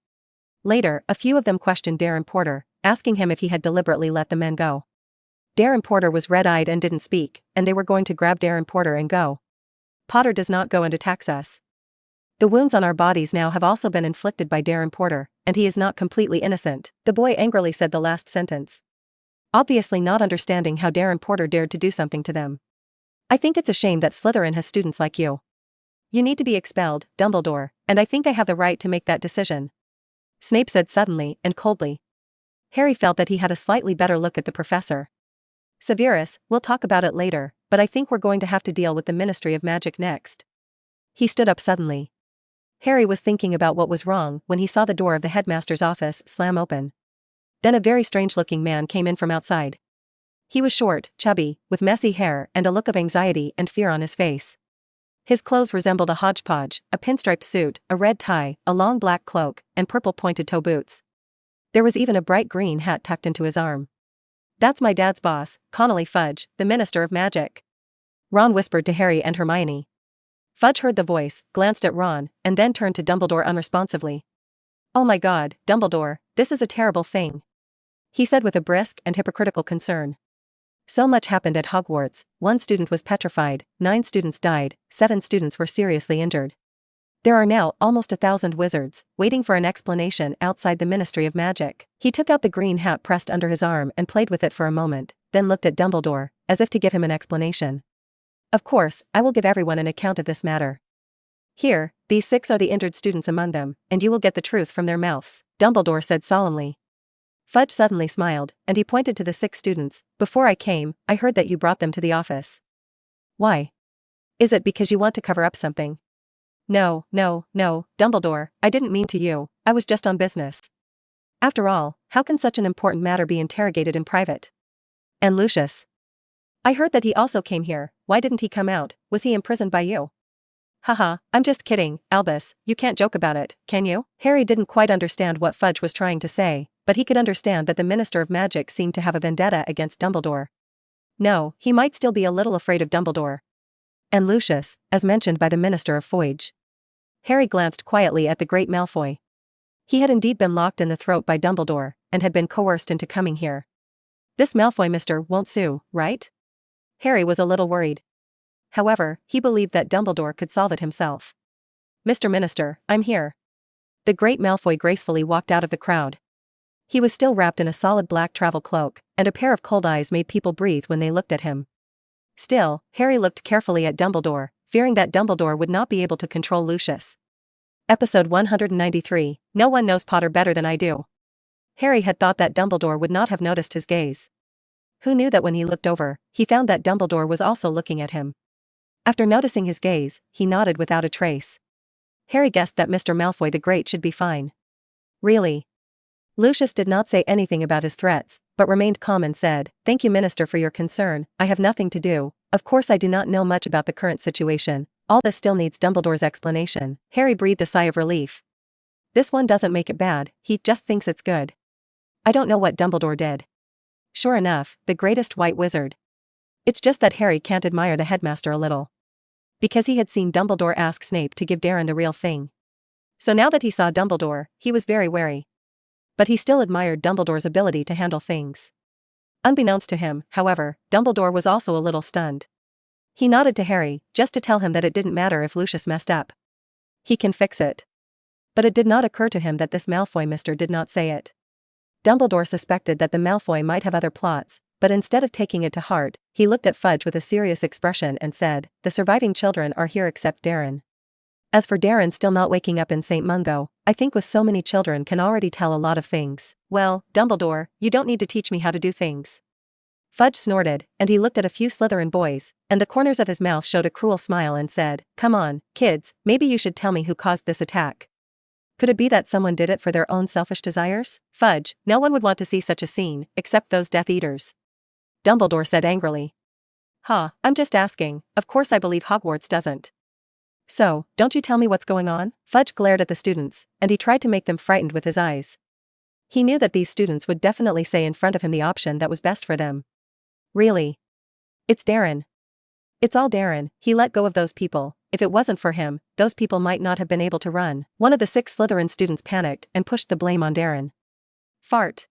Later, a few of them questioned Darren Porter, asking him if he had deliberately let the men go. Darren Porter was red-eyed and didn't speak, and they were going to grab Darren Porter and go. Potter does not go and attacks us. The wounds on our bodies now have also been inflicted by Darren Porter, and he is not completely innocent. The boy angrily said the last sentence. Obviously not understanding how Darren Porter dared to do something to them. I think it's a shame that Slytherin has students like you. You need to be expelled, Dumbledore, and I think I have the right to make that decision. Snape said suddenly and coldly. Harry felt that he had a slightly better look at the professor. Severus, we'll talk about it later, but I think we're going to have to deal with the Ministry of Magic next. He stood up suddenly. Harry was thinking about what was wrong when he saw the door of the headmaster's office slam open. Then a very strange-looking man came in from outside. He was short, chubby, with messy hair and a look of anxiety and fear on his face. His clothes resembled a hodgepodge, a pinstriped suit, a red tie, a long black cloak, and purple pointed-toe boots. There was even a bright green hat tucked into his arm. That's my dad's boss, Connolly Fudge, the Minister of Magic. Ron whispered to Harry and Hermione. Fudge heard the voice, glanced at Ron, and then turned to Dumbledore unresponsively. Oh my God, Dumbledore, this is a terrible thing. He said with a brisk and hypocritical concern. So much happened at Hogwarts, 1 student was petrified, 9 students died, 7 students were seriously injured. There are now almost 1,000 wizards, waiting for an explanation outside the Ministry of Magic. He took out the green hat pressed under his arm and played with it for a moment, then looked at Dumbledore, as if to give him an explanation. Of course, I will give everyone an account of this matter. Here, these 6 are the injured students among them, and you will get the truth from their mouths, Dumbledore said solemnly. Fudge suddenly smiled, and he pointed to the 6 students. Before I came, I heard that you brought them to the office. Why? Is it because you want to cover up something? No, Dumbledore, I didn't mean to you, I was just on business. After all, how can such an important matter be interrogated in private? And Lucius? I heard that he also came here, why didn't he come out, was he imprisoned by you? Haha, I'm just kidding, Albus, you can't joke about it, can you? Harry didn't quite understand what Fudge was trying to say, but he could understand that the Minister of Magic seemed to have a vendetta against Dumbledore. No, he might still be a little afraid of Dumbledore. And Lucius, as mentioned by the Minister of Fudge. Harry glanced quietly at the great Malfoy. He had indeed been locked in the throat by Dumbledore, and had been coerced into coming here. This Malfoy mister won't sue, right? Harry was a little worried. However, he believed that Dumbledore could solve it himself. Mr. Minister, I'm here. The great Malfoy gracefully walked out of the crowd. He was still wrapped in a solid black travel cloak, and a pair of cold eyes made people breathe when they looked at him. Still, Harry looked carefully at Dumbledore, fearing that Dumbledore would not be able to control Lucius. Episode 193, No one knows Potter better than I do. Harry had thought that Dumbledore would not have noticed his gaze. Who knew that when he looked over, he found that Dumbledore was also looking at him. After noticing his gaze, he nodded without a trace. Harry guessed that Mr. Malfoy the Great should be fine. Really? Lucius did not say anything about his threats, but remained calm and said, Thank you, Minister, for your concern, I have nothing to do. Of course I do not know much about the current situation, all this still needs Dumbledore's explanation. Harry breathed a sigh of relief. This one doesn't make it bad, he just thinks it's good. I don't know what Dumbledore did. Sure enough, the greatest white wizard. It's just that Harry can't admire the headmaster a little. Because he had seen Dumbledore ask Snape to give Darren the real thing. So now that he saw Dumbledore, he was very wary. But he still admired Dumbledore's ability to handle things. Unbeknownst to him, however, Dumbledore was also a little stunned. He nodded to Harry, just to tell him that it didn't matter if Lucius messed up. He can fix it. But it did not occur to him that this Malfoy mister did not say it. Dumbledore suspected that the Malfoy might have other plots, but instead of taking it to heart, he looked at Fudge with a serious expression and said, The surviving children are here except Darren. As for Darren still not waking up in St. Mungo, I think with so many children can already tell a lot of things. Well, Dumbledore, you don't need to teach me how to do things. Fudge snorted, and he looked at a few Slytherin boys, and the corners of his mouth showed a cruel smile and said, "Come on, kids, maybe you should tell me who caused this attack. Could it be that someone did it for their own selfish desires?" "Fudge, no one would want to see such a scene, except those Death Eaters," Dumbledore said angrily. "Ha, I'm just asking, of course I believe Hogwarts doesn't. So, don't you tell me what's going on?" Fudge glared at the students, and he tried to make them frightened with his eyes. He knew that these students would definitely say in front of him the option that was best for them. Really? It's Darren. It's all Darren. He let go of those people. If it wasn't for him, those people might not have been able to run. One of the 6 Slytherin students panicked and pushed the blame on Darren. "Fart.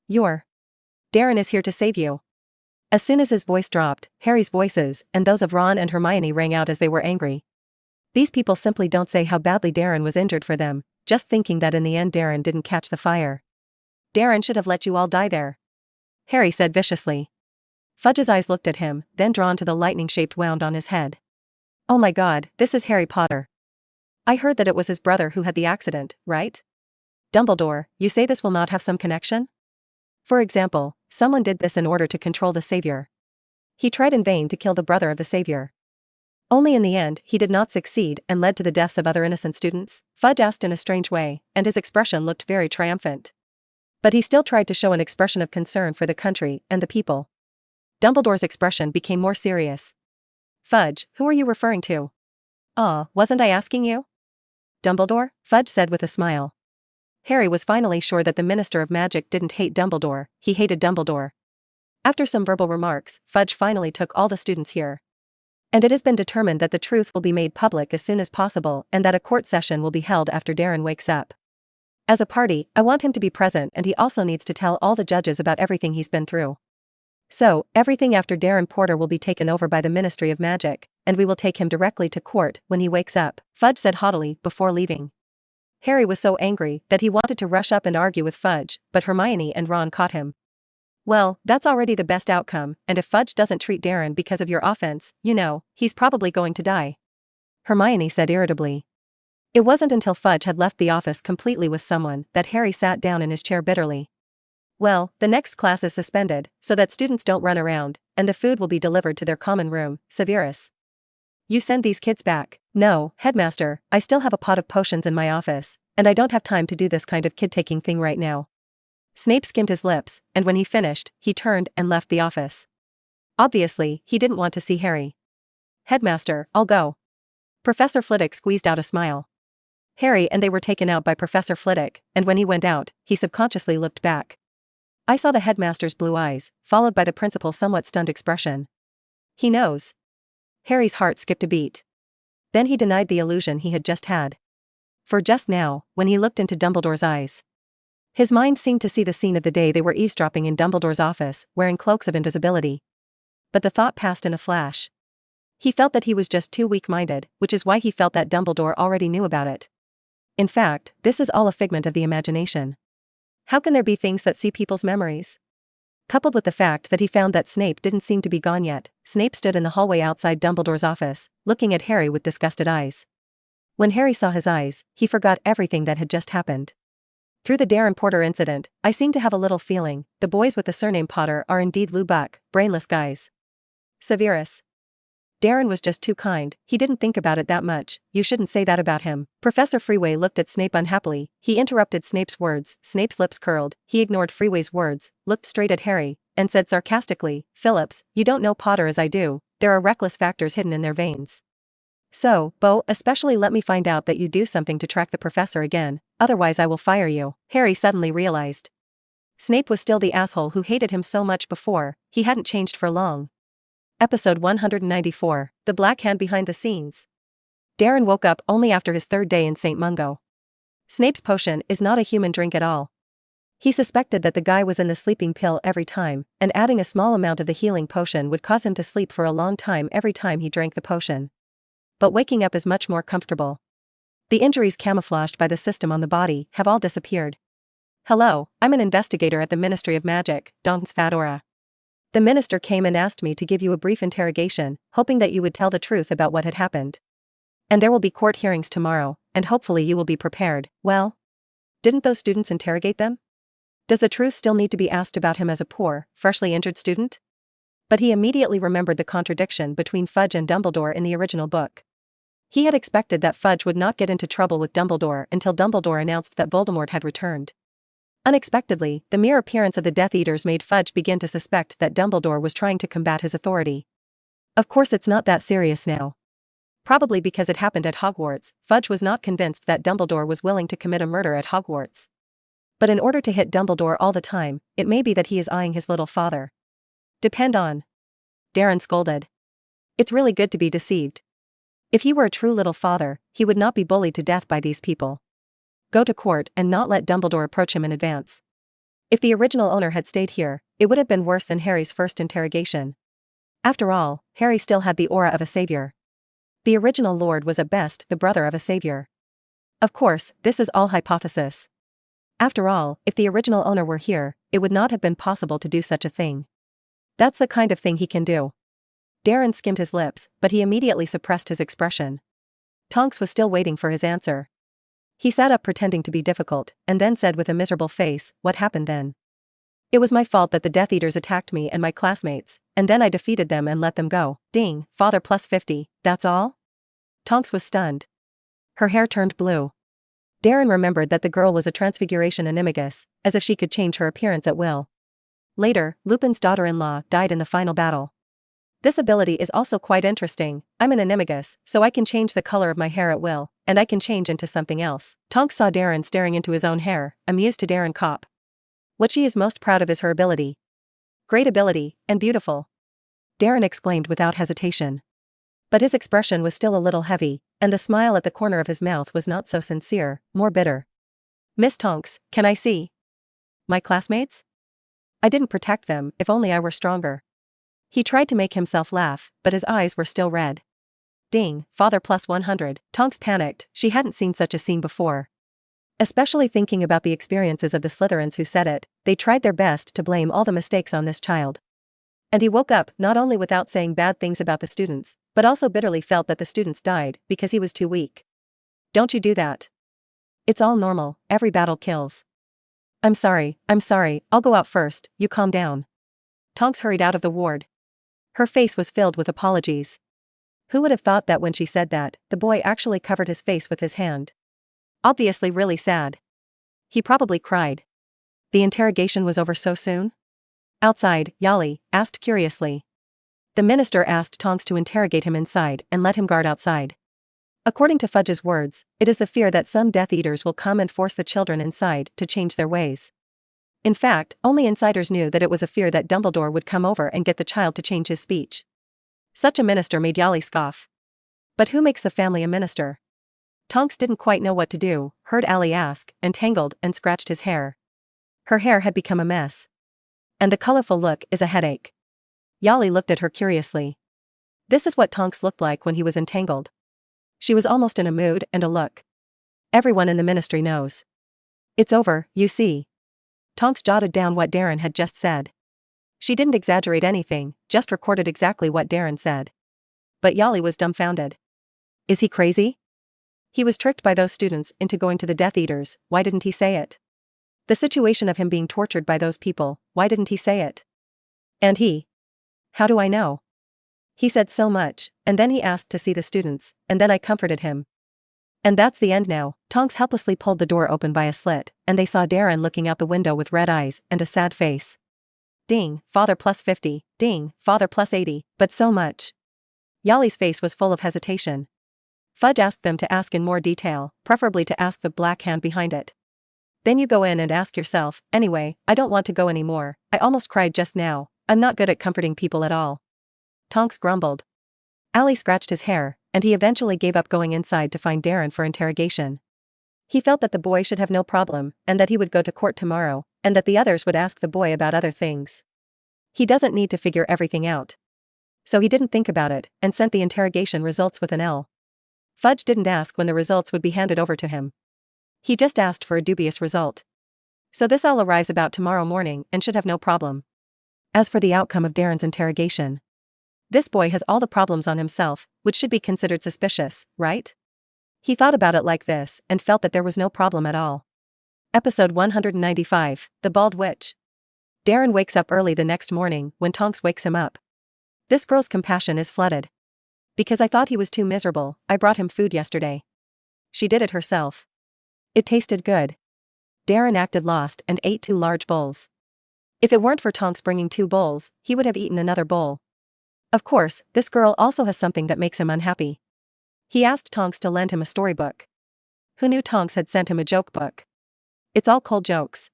Darren is here to save you." As soon as his voice dropped, Harry's voices, and those of Ron and Hermione rang out as they were angry. These people simply don't say how badly Darren was injured for them, just thinking that in the end Darren didn't catch the fire. "Darren should have let you all die there," Harry said viciously. Fudge's eyes looked at him, then drawn to the lightning-shaped wound on his head. "Oh my god, this is Harry Potter. I heard that it was his brother who had the accident, right? Dumbledore, you say this will not have some connection? For example, someone did this in order to control the Savior. He tried in vain to kill the brother of the Savior. Only in the end he did not succeed and led to the deaths of other innocent students?" Fudge asked in a strange way, and his expression looked very triumphant. But he still tried to show an expression of concern for the country and the people. Dumbledore's expression became more serious. "Fudge, who are you referring to?" Wasn't I asking you?" "Dumbledore," Fudge said with a smile. Harry was finally sure that the Minister of Magic didn't hate Dumbledore, he hated Dumbledore. After some verbal remarks, Fudge finally took all the students here. "And it has been determined that the truth will be made public as soon as possible and that a court session will be held after Darren wakes up. As a party, I want him to be present, and he also needs to tell all the judges about everything he's been through. So, everything after Darren Porter will be taken over by the Ministry of Magic, and we will take him directly to court when he wakes up," Fudge said haughtily before leaving. Harry was so angry that he wanted to rush up and argue with Fudge, but Hermione and Ron caught him. "Well, that's already the best outcome, and if Fudge doesn't treat Darren because of your offense, you know, he's probably going to die," Hermione said irritably. It wasn't until Fudge had left the office completely with someone that Harry sat down in his chair bitterly. "Well, the next class is suspended, so that students don't run around, and the food will be delivered to their common room, Severus. You send these kids back." "No, Headmaster, I still have a pot of potions in my office, and I don't have time to do this kind of kid-taking thing right now." Snape skimmed his lips, and when he finished, he turned and left the office. Obviously, he didn't want to see Harry. "Headmaster, I'll go." Professor Flitwick squeezed out a smile. Harry and they were taken out by Professor Flitwick, and when he went out, he subconsciously looked back. I saw the headmaster's blue eyes, followed by the principal's somewhat stunned expression. "He knows." Harry's heart skipped a beat. Then he denied the illusion he had just had. For just now, when he looked into Dumbledore's eyes, his mind seemed to see the scene of the day they were eavesdropping in Dumbledore's office, wearing cloaks of invisibility. But the thought passed in a flash. He felt that he was just too weak-minded, which is why he felt that Dumbledore already knew about it. In fact, this is all a figment of the imagination. How can there be things that see people's memories? Coupled with the fact that he found that Snape didn't seem to be gone yet, Snape stood in the hallway outside Dumbledore's office, looking at Harry with disgusted eyes. When Harry saw his eyes, he forgot everything that had just happened. Through the Darren Porter incident, I seem to have a little feeling, the boys with the surname Potter are indeed Lou Buck, brainless guys. Severus. Darren was just too kind, he didn't think about it that much, you shouldn't say that about him. Professor Freeway looked at Snape unhappily, he interrupted Snape's words, Snape's lips curled, he ignored Freeway's words, looked straight at Harry, and said sarcastically, "Phillips, you don't know Potter as I do, there are reckless factors hidden in their veins. So, Bo, especially let me find out that you do something to track the professor again, otherwise I will fire you." Harry suddenly realized. Snape was still the asshole who hated him so much before, he hadn't changed for long. Episode 194, The Black Hand Behind the Scenes. Darren woke up only after his 3rd day in St. Mungo. Snape's potion is not a human drink at all. He suspected that the guy was in the sleeping pill every time, and adding a small amount of the healing potion would cause him to sleep for a long time every time he drank the potion. But waking up is much more comfortable. The injuries camouflaged by the system on the body have all disappeared. "Hello, I'm an investigator at the Ministry of Magic, Don'ts Fedora. The minister came and asked me to give you a brief interrogation, hoping that you would tell the truth about what had happened." And there will be court hearings tomorrow, and hopefully you will be prepared. Well, didn't those students interrogate them? Does the truth still need to be asked about him as a poor, freshly injured student? But he immediately remembered the contradiction between Fudge and Dumbledore in the original book. He had expected that Fudge would not get into trouble with Dumbledore until Dumbledore announced that Voldemort had returned. Unexpectedly, the mere appearance of the Death Eaters made Fudge begin to suspect that Dumbledore was trying to combat his authority. Of course it's not that serious now. Probably because it happened at Hogwarts, Fudge was not convinced that Dumbledore was willing to commit a murder at Hogwarts. But in order to hit Dumbledore all the time, it may be that he is eyeing his little father. Depend on. Darren scolded. It's really good to be deceived. If he were a true little father, he would not be bullied to death by these people. Go to court and not let Dumbledore approach him in advance. If the original owner had stayed here, it would have been worse than Harry's first interrogation. After all, Harry still had the aura of a savior. The original Lord was at best the brother of a savior. Of course, this is all hypothesis. After all, if the original owner were here, it would not have been possible to do such a thing. That's the kind of thing he can do. Darren skimmed his lips, but he immediately suppressed his expression. Tonks was still waiting for his answer. He sat up pretending to be difficult, and then said with a miserable face, "What happened then?" "It was my fault that the Death Eaters attacked me and my classmates, and then I defeated them and let them go. Ding, father plus 50, that's all?" Tonks was stunned. Her hair turned blue. Darren remembered that the girl was a transfiguration animagus, as if she could change her appearance at will. Later, Lupin's daughter-in-law died in the final battle. This ability is also quite interesting. I'm an animagus, so I can change the color of my hair at will, and I can change into something else. Tonks saw Darren staring into his own hair, amused to Darren cop. What she is most proud of is her ability. Great ability, and beautiful. Darren exclaimed without hesitation. But his expression was still a little heavy, and the smile at the corner of his mouth was not so sincere, more bitter. "Miss Tonks, can I see my classmates? I didn't protect them, if only I were stronger." He tried to make himself laugh, but his eyes were still red. Ding, father plus 100, Tonks panicked, she hadn't seen such a scene before. Especially thinking about the experiences of the Slytherins who said it, they tried their best to blame all the mistakes on this child. And he woke up not only without saying bad things about the students, but also bitterly felt that the students died because he was too weak. "Don't you do that. It's all normal, every battle kills." I'm sorry, I'll go out first, you calm down." Tonks hurried out of the ward. Her face was filled with apologies. Who would have thought that when she said that, the boy actually covered his face with his hand? Obviously really sad. He probably cried. The interrogation was over so soon? Outside, Yali asked curiously. The minister asked Tonks to interrogate him inside and let him guard outside. According to Fudge's words, it is the fear that some Death Eaters will come and force the children inside to change their ways. In fact, only insiders knew that it was a fear that Dumbledore would come over and get the child to change his speech. Such a minister made Yali scoff. But who makes the family a minister? Tonks didn't quite know what to do, heard Allie ask, and tangled and scratched his hair. Her hair had become a mess. And the colorful look is a headache. Yali looked at her curiously. This is what Tonks looked like when he was entangled. She was almost in a mood and a look. Everyone in the ministry knows. It's over, you see. Tonks jotted down what Darren had just said. She didn't exaggerate anything, just recorded exactly what Darren said. But Yali was dumbfounded. Is he crazy? He was tricked by those students into going to the Death Eaters, why didn't he say it? The situation of him being tortured by those people, why didn't he say it? And he? How do I know? He said so much, and then he asked to see the students, and then I comforted him. And that's the end now. Tonks helplessly pulled the door open by a slit, and they saw Darren looking out the window with red eyes and a sad face. Ding, father plus 50, ding, father plus 80, but so much. Yali's face was full of hesitation. Fudge asked them to ask in more detail, preferably to ask the black hand behind it. Then you go in and ask yourself, anyway, I don't want to go anymore, I almost cried just now, I'm not good at comforting people at all. Tonks grumbled. Allie scratched his hair, and he eventually gave up going inside to find Darren for interrogation. He felt that the boy should have no problem, and that he would go to court tomorrow, and that the others would ask the boy about other things. He doesn't need to figure everything out. So he didn't think about it, and sent the interrogation results with an L. Fudge didn't ask when the results would be handed over to him. He just asked for a dubious result. So this L arrives about tomorrow morning and should have no problem. As for the outcome of Darren's interrogation, this boy has all the problems on himself, which should be considered suspicious, right? He thought about it like this and felt that there was no problem at all. Episode 195, The Bald Witch. Darren wakes up early the next morning when Tonks wakes him up. This girl's compassion is flooded. Because I thought he was too miserable, I brought him food yesterday. She did it herself. It tasted good. Darren acted lost and ate 2 large bowls. If it weren't for Tonks bringing 2 bowls, he would have eaten another bowl. Of course, this girl also has something that makes him unhappy. He asked Tonks to lend him a storybook. Who knew Tonks had sent him a joke book? It's all cold jokes.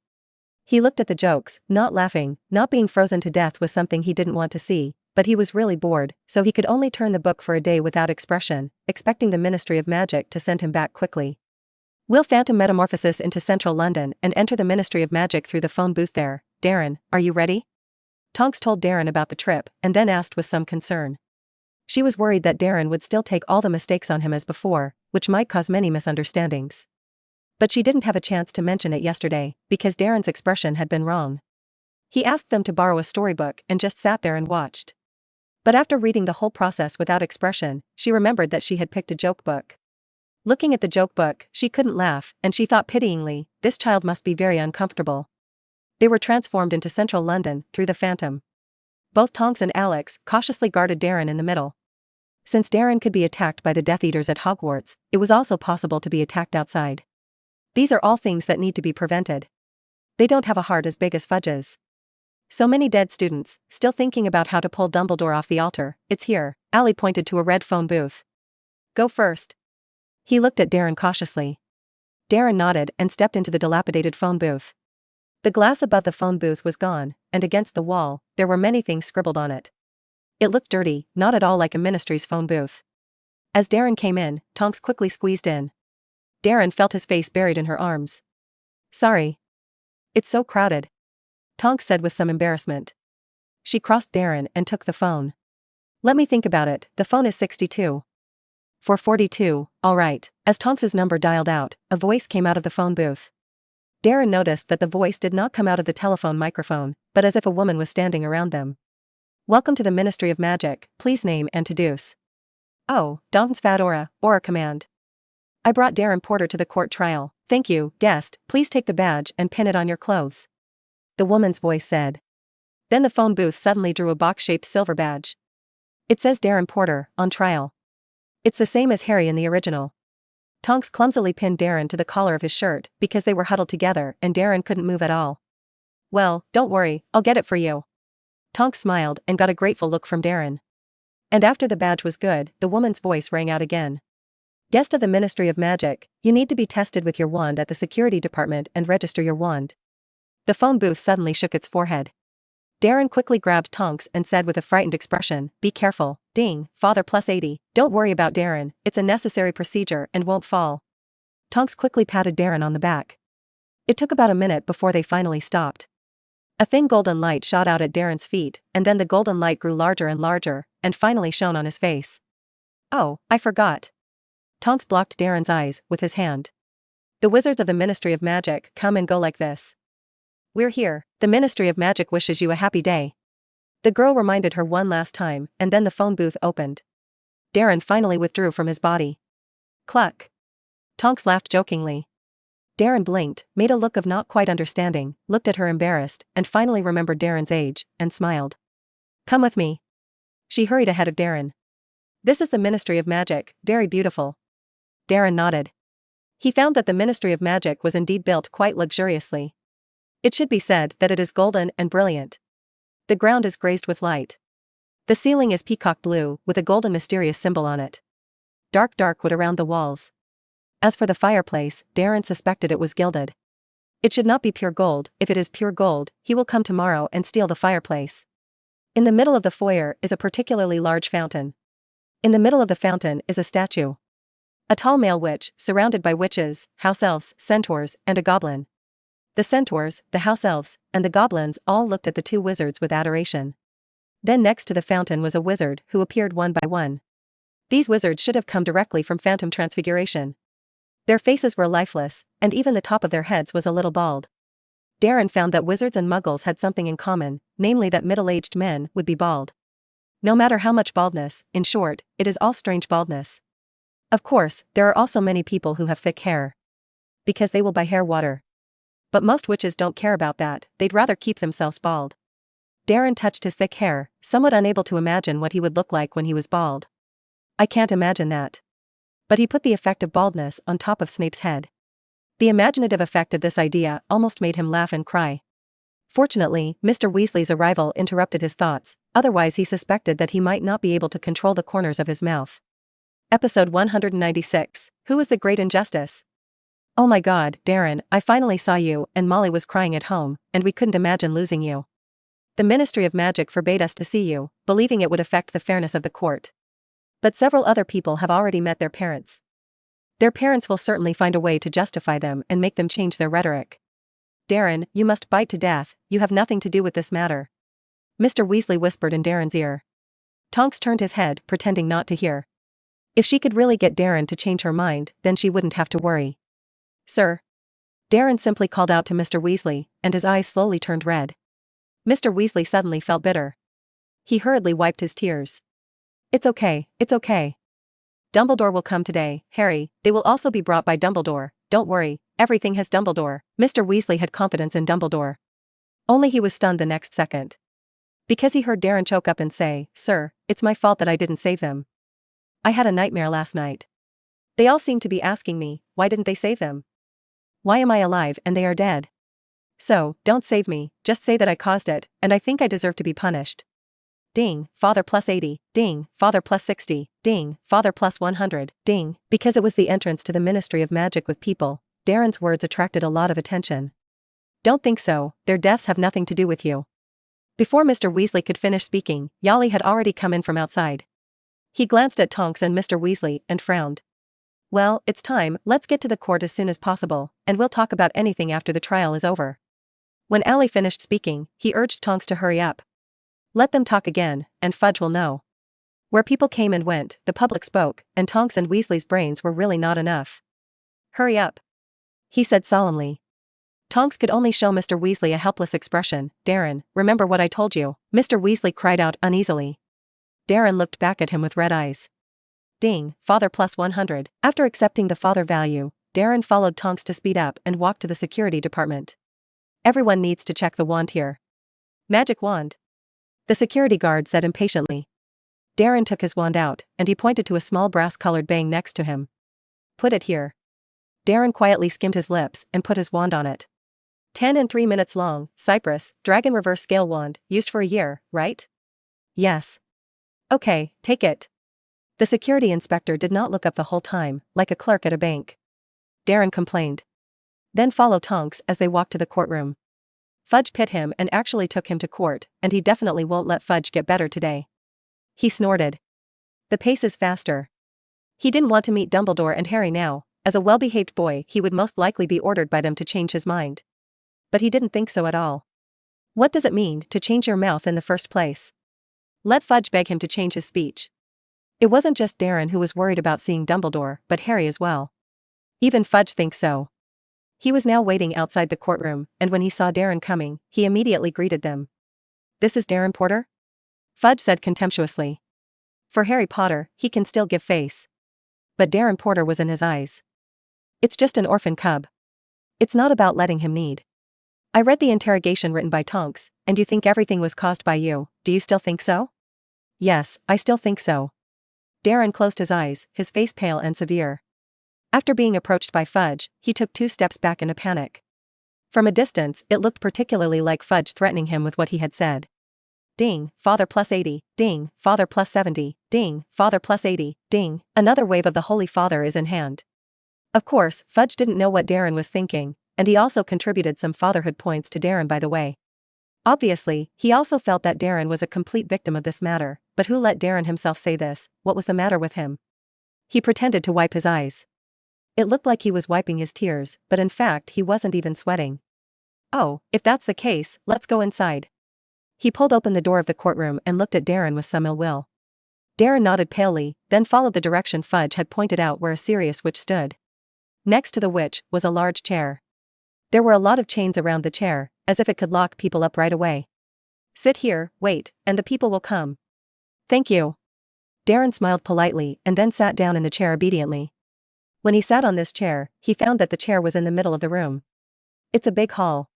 He looked at the jokes, not laughing. Not being frozen to death was something he didn't want to see, but he was really bored, so he could only turn the book for a day without expression, expecting the Ministry of Magic to send him back quickly. Will Phantom metamorphosis into central London and enter the Ministry of Magic through the phone booth there. Darren, are you ready? Tonks told Darren about the trip and then asked with some concern. She was worried that Darren would still take all the mistakes on him as before, which might cause many misunderstandings. But she didn't have a chance to mention it yesterday, because Darren's expression had been wrong. He asked them to borrow a storybook and just sat there and watched. But after reading the whole process without expression, she remembered that she had picked a joke book. Looking at the joke book, she couldn't laugh, and she thought pityingly, this child must be very uncomfortable. They were transformed into central London, through the Phantom. Both Tonks and Alex cautiously guarded Darren in the middle. Since Darren could be attacked by the Death Eaters at Hogwarts, it was also possible to be attacked outside. These are all things that need to be prevented. They don't have a heart as big as Fudge's. So many dead students, still thinking about how to pull Dumbledore off the altar. It's here. Allie pointed to a red phone booth. Go first. He looked at Darren cautiously. Darren nodded and stepped into the dilapidated phone booth. The glass above the phone booth was gone, and against the wall, there were many things scribbled on it. It looked dirty, not at all like a ministry's phone booth. As Darren came in, Tonks quickly squeezed in. Darren felt his face buried in her arms. Sorry. It's so crowded. Tonks said with some embarrassment. She crossed Darren and took the phone. Let me think about it, the phone is 62. For 42, all right. As Tonks's number dialed out, a voice came out of the phone booth. Darren noticed that the voice did not come out of the telephone microphone, but as if a woman was standing around them. Welcome to the Ministry of Magic, please name and deduce. Oh, Dawn's Fat Aura Command. I brought Darren Porter to the court trial. Thank you, guest, please take the badge and pin it on your clothes. The woman's voice said. Then the phone booth suddenly drew a box-shaped silver badge. It says Darren Porter, on trial. It's the same as Harry in the original. Tonks clumsily pinned Darren to the collar of his shirt because they were huddled together and Darren couldn't move at all. Well, don't worry, I'll get it for you. Tonks smiled and got a grateful look from Darren. And after the badge was good, the woman's voice rang out again. Guest of the Ministry of Magic, you need to be tested with your wand at the security department and register your wand. The phone booth suddenly shook its forehead. Darren quickly grabbed Tonks and said with a frightened expression, be careful, ding, father plus 80, don't worry about Darren, it's a necessary procedure and won't fall. Tonks quickly patted Darren on the back. It took about a minute before they finally stopped. A thin golden light shot out at Darren's feet, and then the golden light grew larger and larger, and finally shone on his face. Oh, I forgot. Tonks blocked Darren's eyes with his hand. The wizards of the Ministry of Magic come and go like this. We're here, the Ministry of Magic wishes you a happy day. The girl reminded her one last time, and then the phone booth opened. Darren finally withdrew from his body. Cluck. Tonks laughed jokingly. Darren blinked, made a look of not quite understanding, looked at her embarrassed, and finally remembered Darren's age, and smiled. Come with me. She hurried ahead of Darren. This is the Ministry of Magic, very beautiful. Darren nodded. He found that the Ministry of Magic was indeed built quite luxuriously. It should be said that it is golden and brilliant. The ground is grazed with light. The ceiling is peacock blue, with a golden mysterious symbol on it. Dark wood around the walls. As for the fireplace, Darren suspected it was gilded. It should not be pure gold. If it is pure gold, he will come tomorrow and steal the fireplace. In the middle of the foyer is a particularly large fountain. In the middle of the fountain is a statue. A tall male witch, surrounded by witches, house elves, centaurs, and a goblin. The centaurs, the house elves, and the goblins all looked at the two wizards with adoration. Then next to the fountain was a wizard who appeared one by one. These wizards should have come directly from Phantom Transfiguration. Their faces were lifeless, and even the top of their heads was a little bald. Darren found that wizards and muggles had something in common, namely that middle-aged men would be bald. No matter how much baldness, in short, it is all strange baldness. Of course, there are also many people who have thick hair. Because they will buy hair water. But most witches don't care about that, they'd rather keep themselves bald. Darren touched his thick hair, somewhat unable to imagine what he would look like when he was bald. I can't imagine that. But he put the effect of baldness on top of Snape's head. The imaginative effect of this idea almost made him laugh and cry. Fortunately, Mr. Weasley's arrival interrupted his thoughts, otherwise he suspected that he might not be able to control the corners of his mouth. Episode 196, Who is the Great Injustice? Oh my god, Darren, I finally saw you, and Molly was crying at home, and we couldn't imagine losing you. The Ministry of Magic forbade us to see you, believing it would affect the fairness of the court. But several other people have already met their parents. Their parents will certainly find a way to justify them and make them change their rhetoric. Darren, you must bite to death, you have nothing to do with this matter. Mr. Weasley whispered in Darren's ear. Tonks turned his head, pretending not to hear. If she could really get Darren to change her mind, then she wouldn't have to worry. Sir. Darren simply called out to Mr. Weasley, and his eyes slowly turned red. Mr. Weasley suddenly felt bitter. He hurriedly wiped his tears. It's okay, it's okay. Dumbledore will come today, Harry, they will also be brought by Dumbledore, don't worry, everything has Dumbledore. Mr. Weasley had confidence in Dumbledore. Only he was stunned the next second. Because he heard Darren choke up and say, Sir, it's my fault that I didn't save them. I had a nightmare last night. They all seem to be asking me, why didn't they save them? Why am I alive and they are dead? So, don't save me, just say that I caused it, and I think I deserve to be punished. Ding, father plus 80, ding, father plus 60, ding, father plus 100, ding. Because it was the entrance to the Ministry of Magic with people, Darren's words attracted a lot of attention. Don't think so, their deaths have nothing to do with you. Before Mr. Weasley could finish speaking, Yali had already come in from outside. He glanced at Tonks and Mr. Weasley and frowned. Well, it's time, let's get to the court as soon as possible, and we'll talk about anything after the trial is over. When Allie finished speaking, he urged Tonks to hurry up. Let them talk again, and Fudge will know. Where people came and went, the public spoke, and Tonks and Weasley's brains were really not enough. Hurry up, he said solemnly. Tonks could only show Mr. Weasley a helpless expression. Darren, remember what I told you, Mr. Weasley cried out uneasily. Darren looked back at him with red eyes. Ding, father plus 100. After accepting the father value, Darren followed Tonks to speed up and walk to the security department. Everyone needs to check the wand here. Magic wand. The security guard said impatiently. Darren took his wand out, and he pointed to a small brass-colored bang next to him. Put it here. Darren quietly skimmed his lips and put his wand on it. 10 and 3 minutes long, Cypress, Dragon Reverse Scale wand, used for a year, right? Yes. Okay, take it. The security inspector did not look up the whole time, like a clerk at a bank. Darren complained. Then follow Tonks as they walked to the courtroom. Fudge pit him and actually took him to court, and he definitely won't let Fudge get better today. He snorted. The pace is faster. He didn't want to meet Dumbledore and Harry now. As a well-behaved boy, he would most likely be ordered by them to change his mind. But he didn't think so at all. What does it mean to change your mouth in the first place? Let Fudge beg him to change his speech. It wasn't just Darren who was worried about seeing Dumbledore, but Harry as well. Even Fudge thinks so. He was now waiting outside the courtroom, and when he saw Darren coming, he immediately greeted them. This is Darren Porter? Fudge said contemptuously. For Harry Potter, he can still give face. But Darren Porter was in his eyes. It's just an orphan cub. It's not about letting him need. I read the interrogation written by Tonks, and you think everything was caused by you, do you still think so? Yes, I still think so. Darren closed his eyes, his face pale and severe. After being approached by Fudge, he took 2 steps back in a panic. From a distance, it looked particularly like Fudge threatening him with what he had said. Ding, father plus 80, ding, father plus 70, ding, father plus 80, ding, another wave of the Holy Father is in hand. Of course, Fudge didn't know what Darren was thinking, and he also contributed some fatherhood points to Darren by the way. Obviously, he also felt that Darren was a complete victim of this matter, but who let Darren himself say this? What was the matter with him? He pretended to wipe his eyes. It looked like he was wiping his tears, but in fact he wasn't even sweating. Oh, if that's the case, let's go inside. He pulled open the door of the courtroom and looked at Darren with some ill will. Darren nodded palely, then followed the direction Fudge had pointed out where a serious witch stood. Next to the witch was a large chair. There were a lot of chains around the chair, as if it could lock people up right away. Sit here, wait, and the people will come. Thank you. Darren smiled politely and then sat down in the chair obediently. When he sat on this chair, he found that the chair was in the middle of the room. It's a big hall.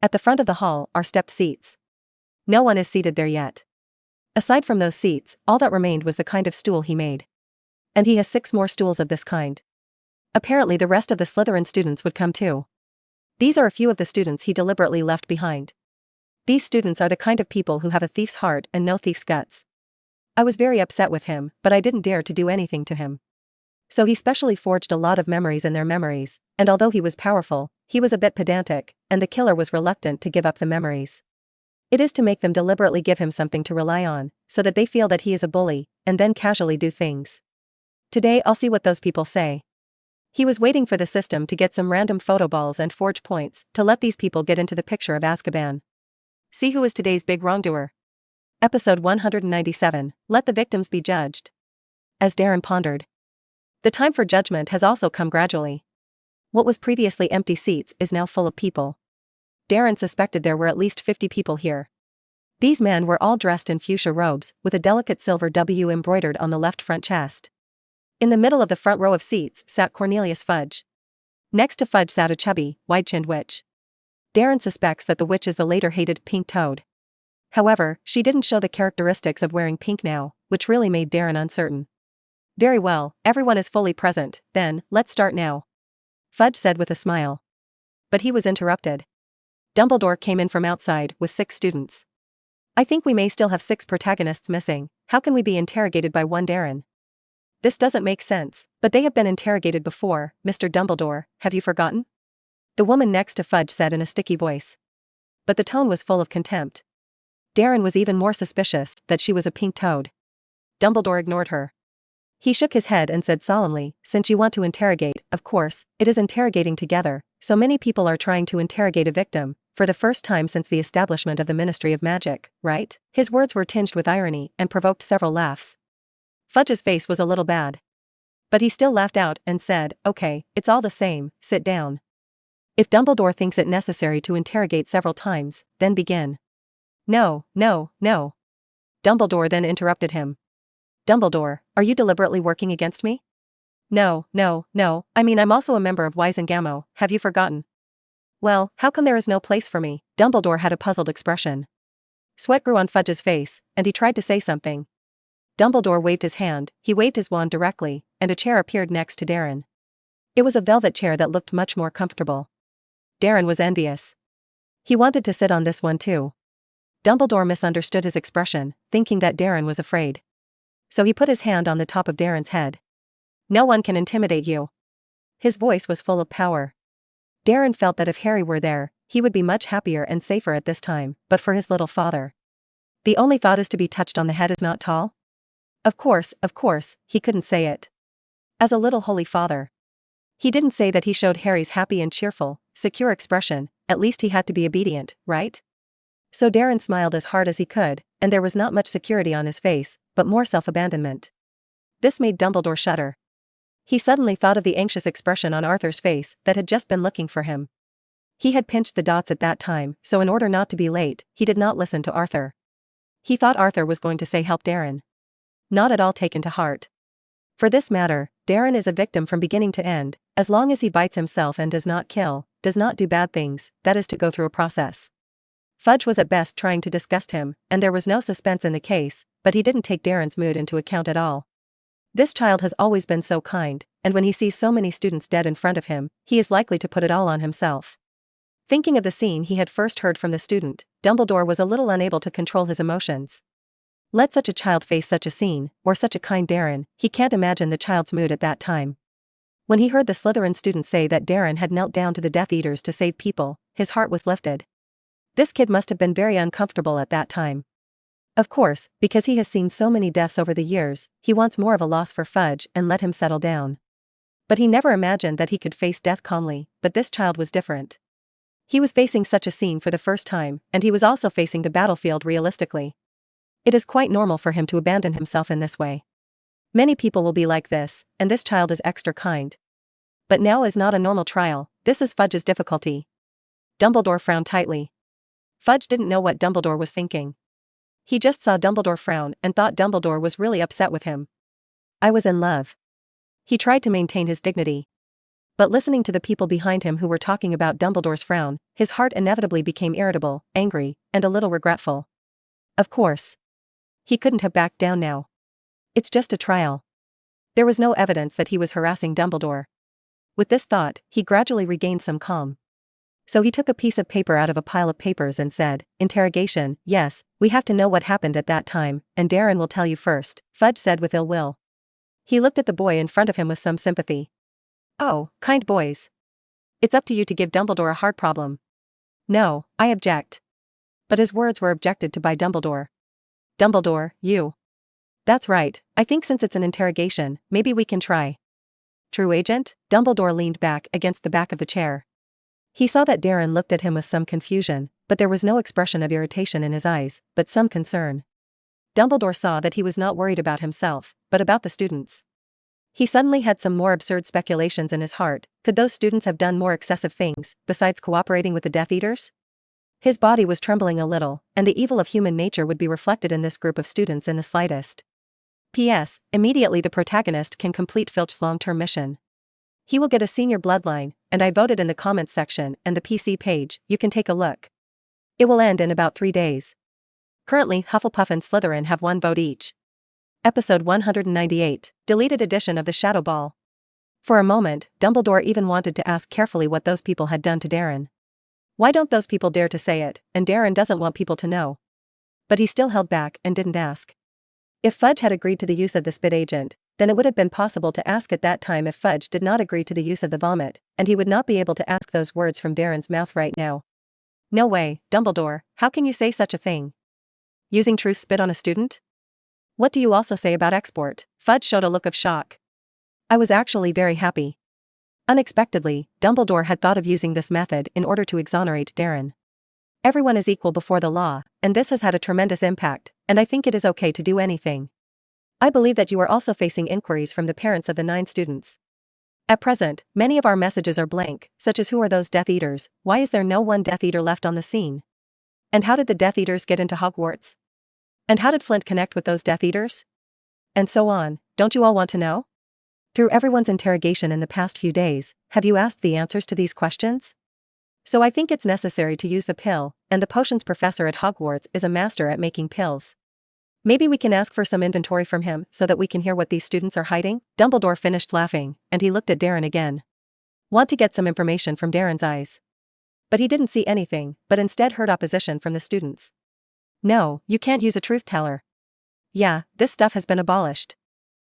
At the front of the hall are stepped seats. No one is seated there yet. Aside from those seats, all that remained was the kind of stool he made. And he has 6 more stools of this kind. Apparently the rest of the Slytherin students would come too. These are a few of the students he deliberately left behind. These students are the kind of people who have a thief's heart and no thief's guts. I was very upset with him, but I didn't dare to do anything to him. So he specially forged a lot of memories in their memories, and although he was powerful, he was a bit pedantic, and the killer was reluctant to give up the memories. It is to make them deliberately give him something to rely on, so that they feel that he is a bully, and then casually do things. Today I'll see what those people say. He was waiting for the system to get some random photo balls and forge points to let these people get into the picture of Azkaban. See who is today's big wrongdoer. Episode 197, Let the Victims Be Judged. As Darren pondered. The time for judgment has also come gradually. What was previously empty seats is now full of people. Darren suspected there were at least 50 people here. These men were all dressed in fuchsia robes, with a delicate silver W embroidered on the left front chest. In the middle of the front row of seats sat Cornelius Fudge. Next to Fudge sat a chubby, wide-chinned witch. Darren suspects that the witch is the later hated Pink Toad. However, she didn't show the characteristics of wearing pink now, which really made Darren uncertain. Very well, everyone is fully present, then, let's start now. Fudge said with a smile. But he was interrupted. Dumbledore came in from outside with 6 students. I think we may still have 6 protagonists missing. How can we be interrogated by one Darren? This doesn't make sense, but they have been interrogated before, Mr. Dumbledore, have you forgotten? The woman next to Fudge said in a sticky voice. But the tone was full of contempt. Darren was even more suspicious that she was a pink toad. Dumbledore ignored her. He shook his head and said solemnly, since you want to interrogate, of course, it is interrogating together, so many people are trying to interrogate a victim, for the first time since the establishment of the Ministry of Magic, right? His words were tinged with irony and provoked several laughs. Fudge's face was a little bad. But he still laughed out and said, okay, it's all the same, sit down. If Dumbledore thinks it necessary to interrogate several times, then begin. No, no, no. Dumbledore then interrupted him. Dumbledore, are you deliberately working against me? No, no, no, I mean I'm also a member of Wizengamot, have you forgotten? Well, how come there is no place for me? Dumbledore had a puzzled expression. Sweat grew on Fudge's face, and he tried to say something. Dumbledore waved his hand, he waved his wand directly, and a chair appeared next to Darren. It was a velvet chair that looked much more comfortable. Darren was envious. He wanted to sit on this one too. Dumbledore misunderstood his expression, thinking that Darren was afraid. So he put his hand on the top of Darren's head. No one can intimidate you. His voice was full of power. Darren felt that if Harry were there, he would be much happier and safer at this time, but for his little father. The only thought is to be touched on the head is not tall? Of course, he couldn't say it. As a little holy father. He didn't say that he showed Harry's happy and cheerful, secure expression, at least he had to be obedient, right? So Darren smiled as hard as he could, and there was not much security on his face, but more self-abandonment. This made Dumbledore shudder. He suddenly thought of the anxious expression on Arthur's face that had just been looking for him. He had pinched the dots at that time, so in order not to be late, he did not listen to Arthur. He thought Arthur was going to say help Darren. Not at all taken to heart. For this matter, Darren is a victim from beginning to end, as long as he bites himself and does not kill, does not do bad things, that is to go through a process. Fudge was at best trying to disgust him, and there was no suspense in the case, but he didn't take Darren's mood into account at all. This child has always been so kind, and when he sees so many students dead in front of him, he is likely to put it all on himself. Thinking of the scene he had first heard from the student, Dumbledore was a little unable to control his emotions. Let such a child face such a scene, or such a kind Darren, he can't imagine the child's mood at that time. When he heard the Slytherin student say that Darren had knelt down to the Death Eaters to save people, his heart was lifted. This kid must have been very uncomfortable at that time. Of course, because he has seen so many deaths over the years, he wants more of a loss for Fudge and let him settle down. But he never imagined that he could face death calmly, but this child was different. He was facing such a scene for the first time, and he was also facing the battlefield realistically. It is quite normal for him to abandon himself in this way. Many people will be like this, and this child is extra kind. But now is not a normal trial, this is Fudge's difficulty. Dumbledore frowned tightly. Fudge didn't know what Dumbledore was thinking. He just saw Dumbledore frown and thought Dumbledore was really upset with him. I was in love. He tried to maintain his dignity. But listening to the people behind him who were talking about Dumbledore's frown, his heart inevitably became irritable, angry, and a little regretful. Of course. He couldn't have backed down now. It's just a trial. There was no evidence that he was harassing Dumbledore. With this thought, he gradually regained some calm. So he took a piece of paper out of a pile of papers and said, "Interrogation, yes, we have to know what happened at that time, and Darren will tell you first," Fudge said with ill will. He looked at the boy in front of him with some sympathy. "Oh, kind boys. It's up to you to give Dumbledore a hard problem." "No, I object." But his words were objected to by Dumbledore. "Dumbledore, you." "That's right, I think since it's an interrogation, maybe we can try." "True agent?" Dumbledore leaned back against the back of the chair. He saw that Darren looked at him with some confusion, but there was no expression of irritation in his eyes, but some concern. Dumbledore saw that he was not worried about himself, but about the students. He suddenly had some more absurd speculations in his heart. Could those students have done more excessive things, besides cooperating with the Death Eaters? His body was trembling a little, and the evil of human nature would be reflected in this group of students in the slightest. P.S. Immediately the protagonist can complete Filch's long-term mission. He will get a senior bloodline, and I voted in the comments section and the PC page, you can take a look. It will end in about 3 days. Currently Hufflepuff and Slytherin have 1 vote each. Episode 198, Deleted Edition of the Shadow Ball. For a moment, Dumbledore even wanted to ask carefully what those people had done to Darren. Why don't those people dare to say it, and Darren doesn't want people to know. But he still held back and didn't ask. If Fudge had agreed to the use of the spit agent, then it would have been possible to ask at that time if Fudge did not agree to the use of the vomit, and he would not be able to ask those words from Darren's mouth right now. No way, Dumbledore, how can you say such a thing? Using truth spit on a student? What do you also say about export? Fudge showed a look of shock. I was actually very happy. Unexpectedly, Dumbledore had thought of using this method in order to exonerate Darren. Everyone is equal before the law, and this has had a tremendous impact, and I think it is okay to do anything. I believe that you are also facing inquiries from the parents of the 9 students. At present, many of our messages are blank, such as who are those Death Eaters, why is there no one Death Eater left on the scene? And how did the Death Eaters get into Hogwarts? And how did Flint connect with those Death Eaters? And so on, don't you all want to know? Through everyone's interrogation in the past few days, have you asked the answers to these questions? So I think it's necessary to use the pill, and the potions professor at Hogwarts is a master at making pills. Maybe we can ask for some inventory from him so that we can hear what these students are hiding? Dumbledore finished laughing, and he looked at Darren again. Want to get some information from Darren's eyes. But he didn't see anything, but instead heard opposition from the students. No, you can't use a truth teller. Yeah, this stuff has been abolished.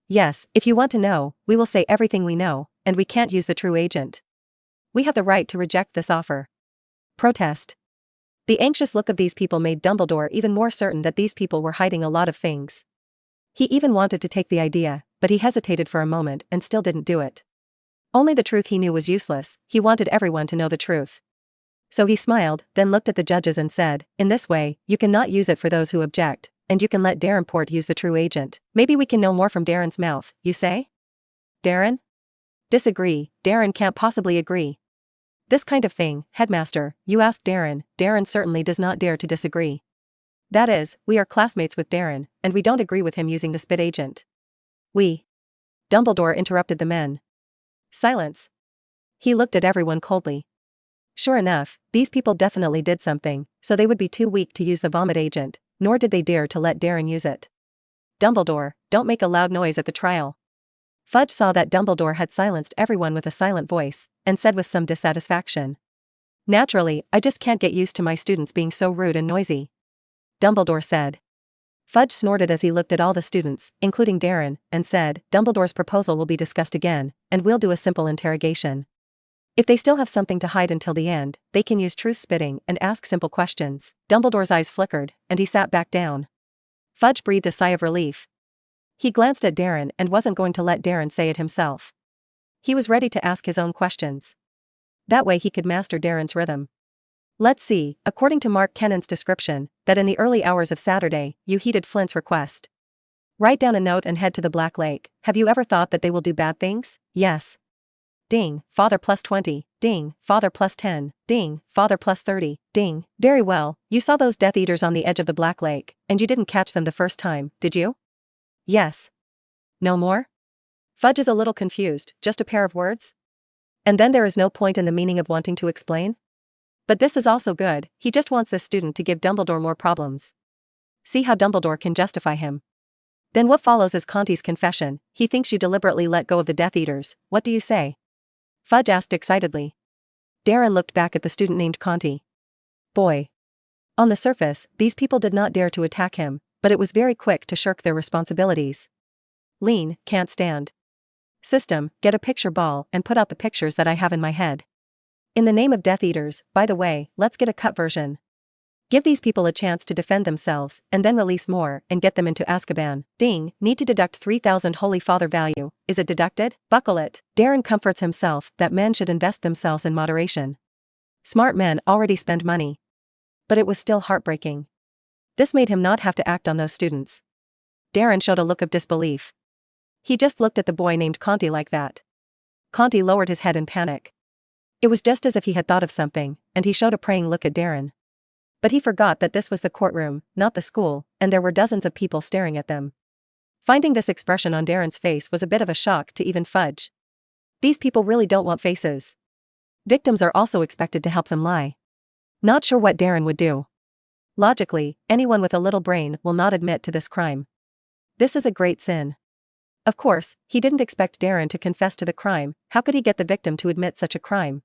Yes, if you want to know, we will say everything we know, and we can't use the true agent. We have the right to reject this offer. Protest. The anxious look of these people made Dumbledore even more certain that these people were hiding a lot of things. He even wanted to take the idea, but he hesitated for a moment and still didn't do it. Only the truth he knew was useless, he wanted everyone to know the truth. So he smiled, then looked at the judges and said, in this way, you cannot use it for those who object, and you can let Darrenport use the true agent. Maybe we can know more from Darren's mouth, you say? Darren? Disagree, Darren can't possibly agree. This kind of thing, headmaster, you ask Darren, Darren certainly does not dare to disagree. That is, we are classmates with Darren, and we don't agree with him using the spit agent. We. Dumbledore interrupted the men. Silence. He looked at everyone coldly. Sure enough, these people definitely did something, so they would be too weak to use the vomit agent, nor did they dare to let Darren use it. Dumbledore, don't make a loud noise at the trial. Fudge saw that Dumbledore had silenced everyone with a silent voice, and said with some dissatisfaction. Naturally, I just can't get used to my students being so rude and noisy. Dumbledore said. Fudge snorted as he looked at all the students, including Darren, and said, Dumbledore's proposal will be discussed again, and we'll do a simple interrogation. If they still have something to hide until the end, they can use truth spitting and ask simple questions. Dumbledore's eyes flickered, and he sat back down. Fudge breathed a sigh of relief. He glanced at Darren and wasn't going to let Darren say it himself. He was ready to ask his own questions. That way he could master Darren's rhythm. Let's see, according to Mark Kennan's description, that in the early hours of Saturday, you heeded Flint's request. Write down a note and head to the Black Lake. Have you ever thought that they will do bad things? Yes. ding, father plus 20, ding, father plus 10, ding, father plus 30, ding. Very well, you saw those Death Eaters on the edge of the Black Lake, and you didn't catch them the first time, did you? Yes. No more? Fudge is a little confused, just a pair of words? And then there is no point in the meaning of wanting to explain? But this is also good, he just wants this student to give Dumbledore more problems. See how Dumbledore can justify him. Then what follows is Conti's confession, he thinks you deliberately let go of the Death Eaters, what do you say? Fudge asked excitedly. Darren looked back at the student named Conti. Boy. On the surface, these people did not dare to attack him, but it was very quick to shirk their responsibilities. Lean, can't stand. System, get a picture ball and put out the pictures that I have in my head. In the name of Death Eaters, by the way, let's get a cut version. Give these people a chance to defend themselves, and then release more, and get them into Azkaban. Ding, need to deduct 3,000 Holy Father value, is it deducted? Buckle it. Darren comforts himself that men should invest themselves in moderation. Smart men already spend money. But it was still heartbreaking. This made him not have to act on those students. Darren showed a look of disbelief. He just looked at the boy named Conti like that. Conti lowered his head in panic. It was just as if he had thought of something, and he showed a praying look at Darren. But he forgot that this was the courtroom, not the school, and there were dozens of people staring at them. Finding this expression on Darren's face was a bit of a shock to even Fudge. These people really don't want faces. Victims are also expected to help them lie. Not sure what Darren would do. Logically, anyone with a little brain will not admit to this crime. This is a great sin. Of course, he didn't expect Darren to confess to the crime, how could he get the victim to admit such a crime?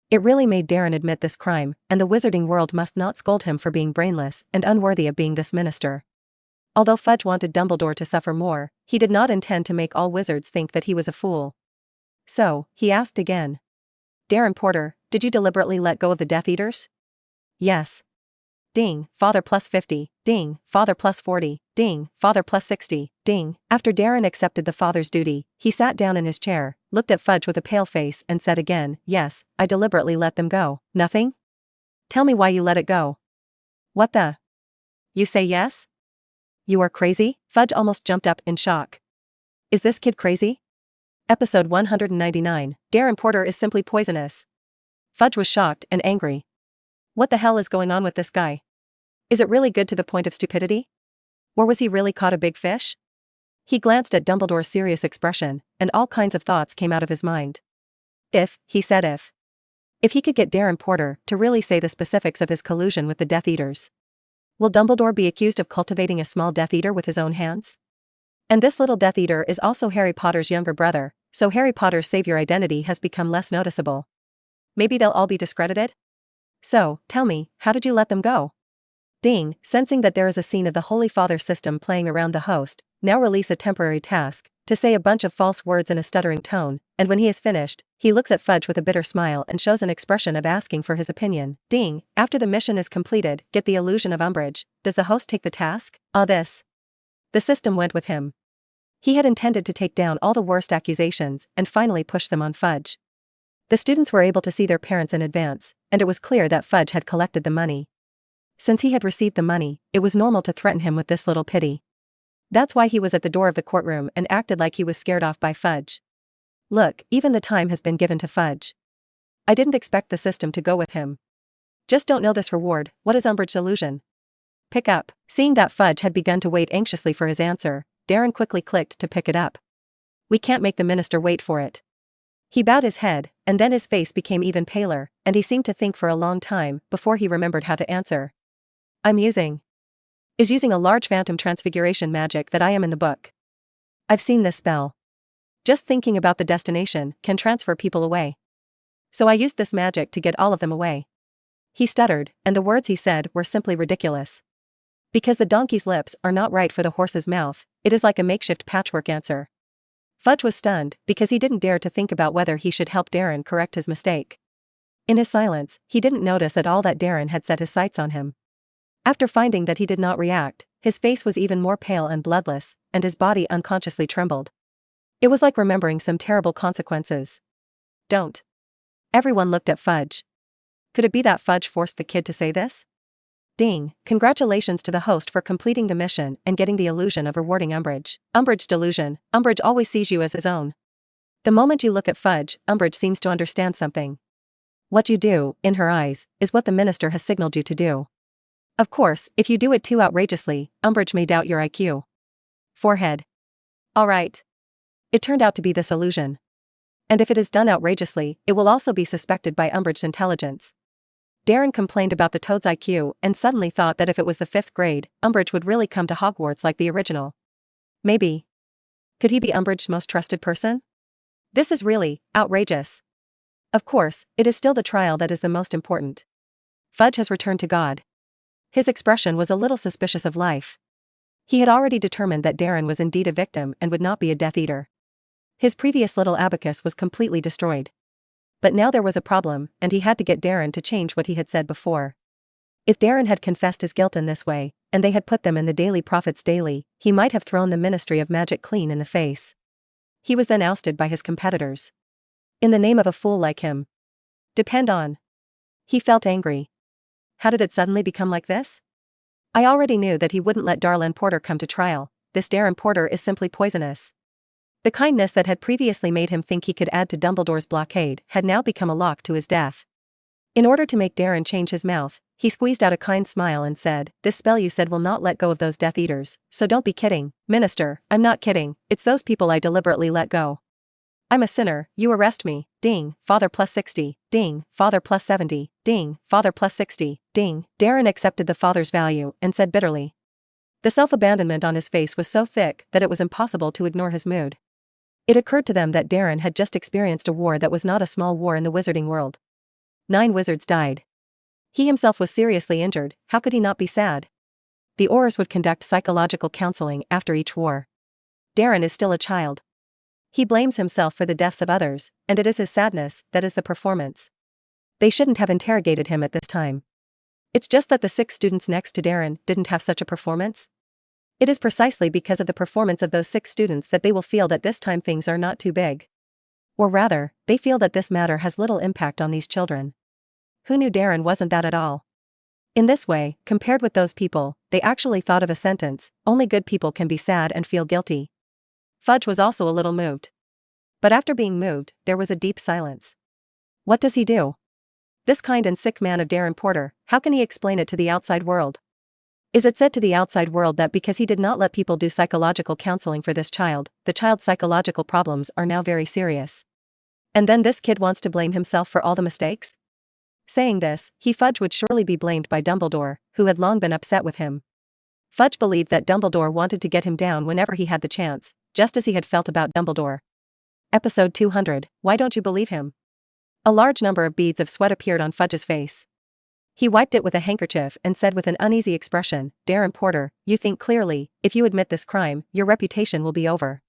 It really made Darren admit this crime, and the wizarding world must not scold him for being brainless and unworthy of being this minister. Although Fudge wanted Dumbledore to suffer more, he did not intend to make all wizards think that he was a fool. So, he asked again. Darren Porter, did you deliberately let go of the Death Eaters? Yes. Ding, father plus 50, ding, father plus 40, ding, father plus 60, ding. After Darren accepted the father's duty, he sat down in his chair, looked at Fudge with a pale face and said again, yes, I deliberately let them go. Nothing? Tell me why you let it go. What the? You say yes? You are crazy? Fudge almost jumped up in shock. Is this kid crazy? Episode 199, Darren Porter is simply poisonous. Fudge was shocked and angry. What the hell is going on with this guy? Is it really good to the point of stupidity? Or was he really caught a big fish? He glanced at Dumbledore's serious expression, and all kinds of thoughts came out of his mind. He said if he could get Darren Porter to really say the specifics of his collusion with the Death Eaters. Will Dumbledore be accused of cultivating a small Death Eater with his own hands? And this little Death Eater is also Harry Potter's younger brother, so Harry Potter's savior identity has become less noticeable. Maybe they'll all be discredited? So, tell me, how did you let them go? Ding, sensing that there is a scene of the Holy Father system playing around the host, now release a temporary task, to say a bunch of false words in a stuttering tone, and when he is finished, he looks at Fudge with a bitter smile and shows an expression of asking for his opinion. Ding, after the mission is completed, get the illusion of Umbridge, does the host take the task? This. The system went with him. He had intended to take down all the worst accusations and finally push them on Fudge. The students were able to see their parents in advance, and it was clear that Fudge had collected the money. Since he had received the money, it was normal to threaten him with this little pity. That's why he was at the door of the courtroom and acted like he was scared off by Fudge. Look, even the time has been given to Fudge. I didn't expect the system to go with him. Just don't know this reward, what is Umbridge's illusion? Pick up. Seeing that Fudge had begun to wait anxiously for his answer, Darren quickly clicked to pick it up. We can't make the minister wait for it. He bowed his head, and then his face became even paler, and he seemed to think for a long time before he remembered how to answer. I'm using a large phantom transfiguration magic that I am in the book. I've seen this spell. Just thinking about the destination can transfer people away. So I used this magic to get all of them away. He stuttered, and the words he said were simply ridiculous. Because the donkey's lips are not right for the horse's mouth, it is like a makeshift patchwork answer. Fudge was stunned because he didn't dare to think about whether he should help Darren correct his mistake. In his silence, he didn't notice at all that Darren had set his sights on him. After finding that he did not react, his face was even more pale and bloodless, and his body unconsciously trembled. It was like remembering some terrible consequences. Don't. Everyone looked at Fudge. Could it be that Fudge forced the kid to say this? Ding, congratulations to the host for completing the mission and getting the illusion of rewarding Umbridge. Umbridge delusion, Umbridge always sees you as his own. The moment you look at Fudge, Umbridge seems to understand something. What you do, in her eyes, is what the minister has signaled you to do. Of course, if you do it too outrageously, Umbridge may doubt your IQ. Forehead. All right. It turned out to be this illusion. And if it is done outrageously, it will also be suspected by Umbridge's intelligence. Darren complained about the Toad's IQ and suddenly thought that if it was the 5th grade, Umbridge would really come to Hogwarts like the original. Maybe. Could he be Umbridge's most trusted person? This is really outrageous. Of course, it is still the trial that is the most important. Fudge has returned to God. His expression was a little suspicious of life. He had already determined that Darren was indeed a victim and would not be a Death Eater. His previous little abacus was completely destroyed. But now there was a problem, and he had to get Darren to change what he had said before. If Darren had confessed his guilt in this way, and they had put them in the Daily Prophets Daily, he might have thrown the Ministry of Magic clean in the face. He was then ousted by his competitors. In the name of a fool like him. Depend on. He felt angry. How did it suddenly become like this? I already knew that he wouldn't let Darlene Porter come to trial. This Darren Porter is simply poisonous. The kindness that had previously made him think he could add to Dumbledore's blockade had now become a lock to his death. In order to make Darren change his mouth, he squeezed out a kind smile and said, "This spell you said will not let go of those Death Eaters, so don't be kidding, Minister. I'm not kidding, it's those people I deliberately let go. I'm a sinner, you arrest me, ding, Father plus 60, ding, Father plus 70, ding, Father plus 60, ding." Darren accepted the Father's value and said bitterly. The self-abandonment on his face was so thick that it was impossible to ignore his mood. It occurred to them that Darren had just experienced a war that was not a small war in the wizarding world. 9 wizards died. He himself was seriously injured, how could he not be sad? The Aurors would conduct psychological counseling after each war. Darren is still a child. He blames himself for the deaths of others, and it is his sadness that is the performance. They shouldn't have interrogated him at this time. It's just that the 6 students next to Darren didn't have such a performance. It is precisely because of the performance of those 6 students that they will feel that this time things are not too big. Or rather, they feel that this matter has little impact on these children. Who knew Darren wasn't that at all? In this way, compared with those people, they actually thought of a sentence, only good people can be sad and feel guilty. Fudge was also a little moved. But after being moved, there was a deep silence. What does he do? This kind and sick man of Darren Porter, how can he explain it to the outside world? Is it said to the outside world that because he did not let people do psychological counseling for this child, the child's psychological problems are now very serious? And then this kid wants to blame himself for all the mistakes? Saying this, Fudge would surely be blamed by Dumbledore, who had long been upset with him. Fudge believed that Dumbledore wanted to get him down whenever he had the chance, just as he had felt about Dumbledore. Episode 200, Why Don't You Believe Him? A large number of beads of sweat appeared on Fudge's face. He wiped it with a handkerchief and said with an uneasy expression, "Darren Porter, you think clearly, if you admit this crime, your reputation will be over.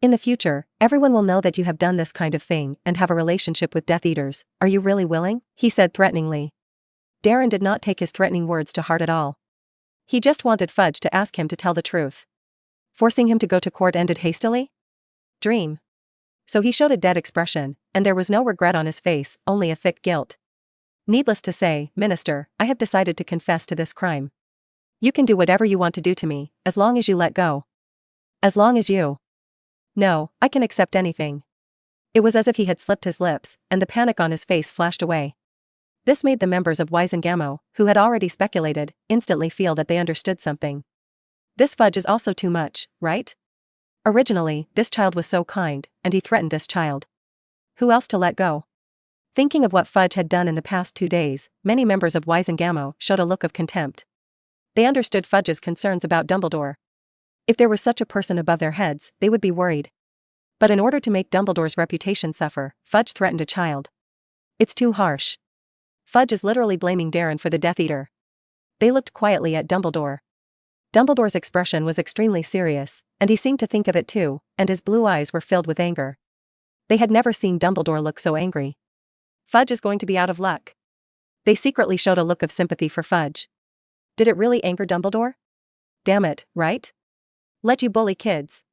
In the future, everyone will know that you have done this kind of thing and have a relationship with Death Eaters. Are you really willing?" he said threateningly. Darren did not take his threatening words to heart at all. He just wanted Fudge to ask him to tell the truth. Forcing him to go to court ended hastily? Dream. So he showed a dead expression, and there was no regret on his face, only a thick guilt. "Needless to say, Minister, I have decided to confess to this crime. You can do whatever you want to do to me, as long as you let go. As long as you..." "No, I can accept anything." It was as if he had slipped his lips, and the panic on his face flashed away. This made the members of Wizengamot, who had already speculated, instantly feel that they understood something. This Fudge is also too much, right? Originally, this child was so kind, and he threatened this child. Who else to let go? Thinking of what Fudge had done in the past 2 days, many members of Wizengamot showed a look of contempt. They understood Fudge's concerns about Dumbledore. If there was such a person above their heads, they would be worried. But in order to make Dumbledore's reputation suffer, Fudge threatened a child. It's too harsh. Fudge is literally blaming Darren for the Death Eater. They looked quietly at Dumbledore. Dumbledore's expression was extremely serious, and he seemed to think of it too, and his blue eyes were filled with anger. They had never seen Dumbledore look so angry. Fudge is going to be out of luck. They secretly showed a look of sympathy for Fudge. Did it really anger Dumbledore? Damn it, right? Let you bully kids.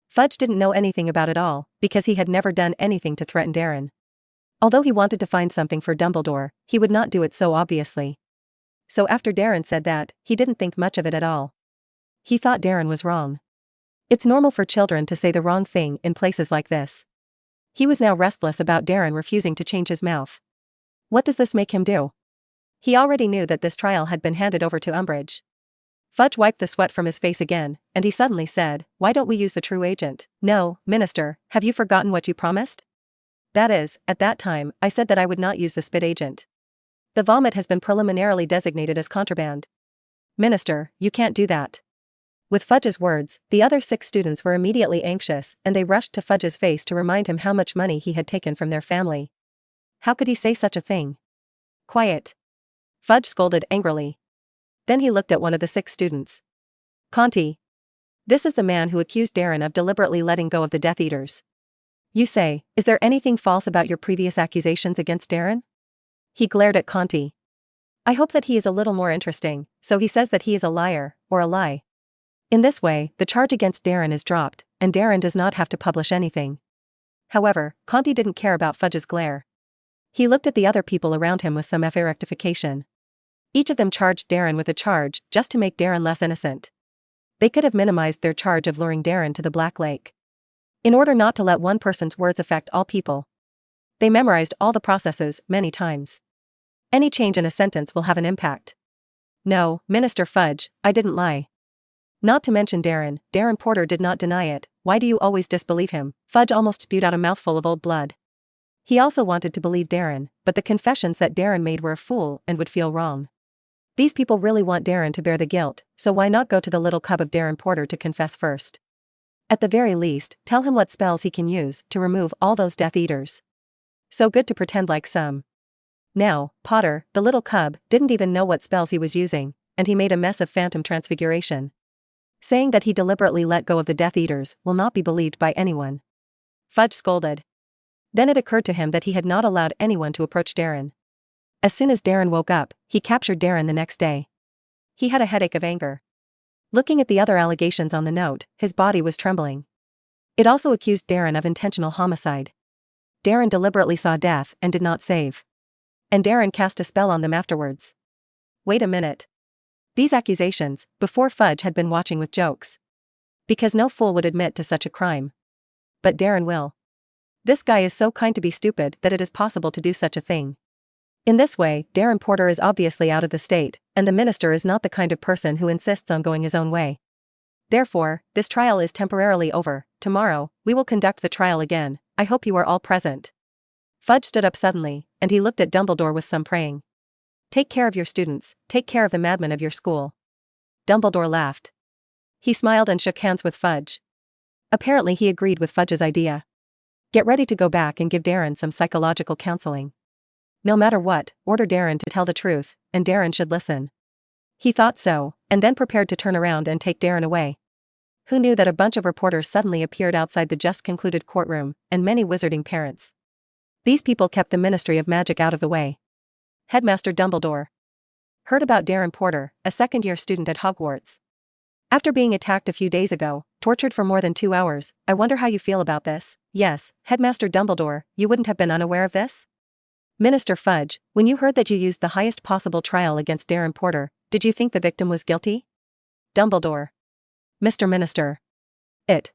Fudge didn't know anything about it all, because he had never done anything to threaten Darren. Although he wanted to find something for Dumbledore, he would not do it so obviously. So after Darren said that, he didn't think much of it at all. He thought Darren was wrong. It's normal for children to say the wrong thing in places like this. He was now restless about Darren refusing to change his mouth. What does this make him do? He already knew that this trial had been handed over to Umbridge. Fudge wiped the sweat from his face again, and he suddenly said, "Why don't we use the true agent?" "No, Minister, have you forgotten what you promised? That is, at that time, I said that I would not use the spit agent. The vomit has been preliminarily designated as contraband." "Minister, you can't do that." With Fudge's words, the other 6 students were immediately anxious, and they rushed to Fudge's face to remind him how much money he had taken from their family. How could he say such a thing? "Quiet." Fudge scolded angrily. Then he looked at one of the 6 students. "Conti. This is the man who accused Darren of deliberately letting go of the Death Eaters. You say, is there anything false about your previous accusations against Darren?" He glared at Conti. "I hope that he is a little more interesting, so he says that he is a liar, or a lie. In this way, the charge against Darren is dropped, and Darren does not have to publish anything." However, Conti didn't care about Fudge's glare. He looked at the other people around him with some rectification. Each of them charged Darren with a charge just to make Darren less innocent. They could have minimized their charge of luring Darren to the Black Lake. In order not to let one person's words affect all people. They memorized all the processes many times. Any change in a sentence will have an impact. "No, Minister Fudge, I didn't lie." Not to mention Darren Porter did not deny it. "Why do you always disbelieve him?" Fudge almost spewed out a mouthful of old blood. He also wanted to believe Darren, but the confessions that Darren made were a fool and would feel wrong. These people really want Darren to bear the guilt, so why not go to the little cub of Darren Porter to confess first? At the very least, tell him what spells he can use to remove all those Death Eaters. So good to pretend like some. Now, Potter, the little cub, didn't even know what spells he was using, and he made a mess of phantom transfiguration. Saying that he deliberately let go of the Death Eaters will not be believed by anyone. Fudge scolded. Then it occurred to him that he had not allowed anyone to approach Darren. As soon as Darren woke up, he captured Darren the next day. He had a headache of anger. Looking at the other allegations on the note, his body was trembling. It also accused Darren of intentional homicide. Darren deliberately saw death and did not save. And Darren cast a spell on them afterwards. Wait a minute. These accusations, before Fudge had been watching with jokes. Because no fool would admit to such a crime. But Darren will. This guy is so kind to be stupid that it is possible to do such a thing. In this way, Darren Porter is obviously out of the state, and the minister is not the kind of person who insists on going his own way. Therefore, this trial is temporarily over. Tomorrow, we will conduct the trial again. I hope you are all present. Fudge stood up suddenly, and he looked at Dumbledore with some praying. Take care of your students, take care of the madmen of your school. Dumbledore laughed. He smiled and shook hands with Fudge. Apparently he agreed with Fudge's idea. Get ready to go back and give Darren some psychological counseling. No matter what, order Darren to tell the truth, and Darren should listen. He thought so, and then prepared to turn around and take Darren away. Who knew that a bunch of reporters suddenly appeared outside the just concluded courtroom, and many wizarding parents. These people kept the Ministry of Magic out of the way. Headmaster Dumbledore heard about Darren Porter, a second-year student at Hogwarts. After being attacked a few days ago, tortured for more than 2 hours, I wonder how you feel about this. Yes, Headmaster Dumbledore, you wouldn't have been unaware of this? Minister Fudge, when you heard that you used the highest possible trial against Darren Porter, did you think the victim was guilty? Dumbledore. Mr. Minister. It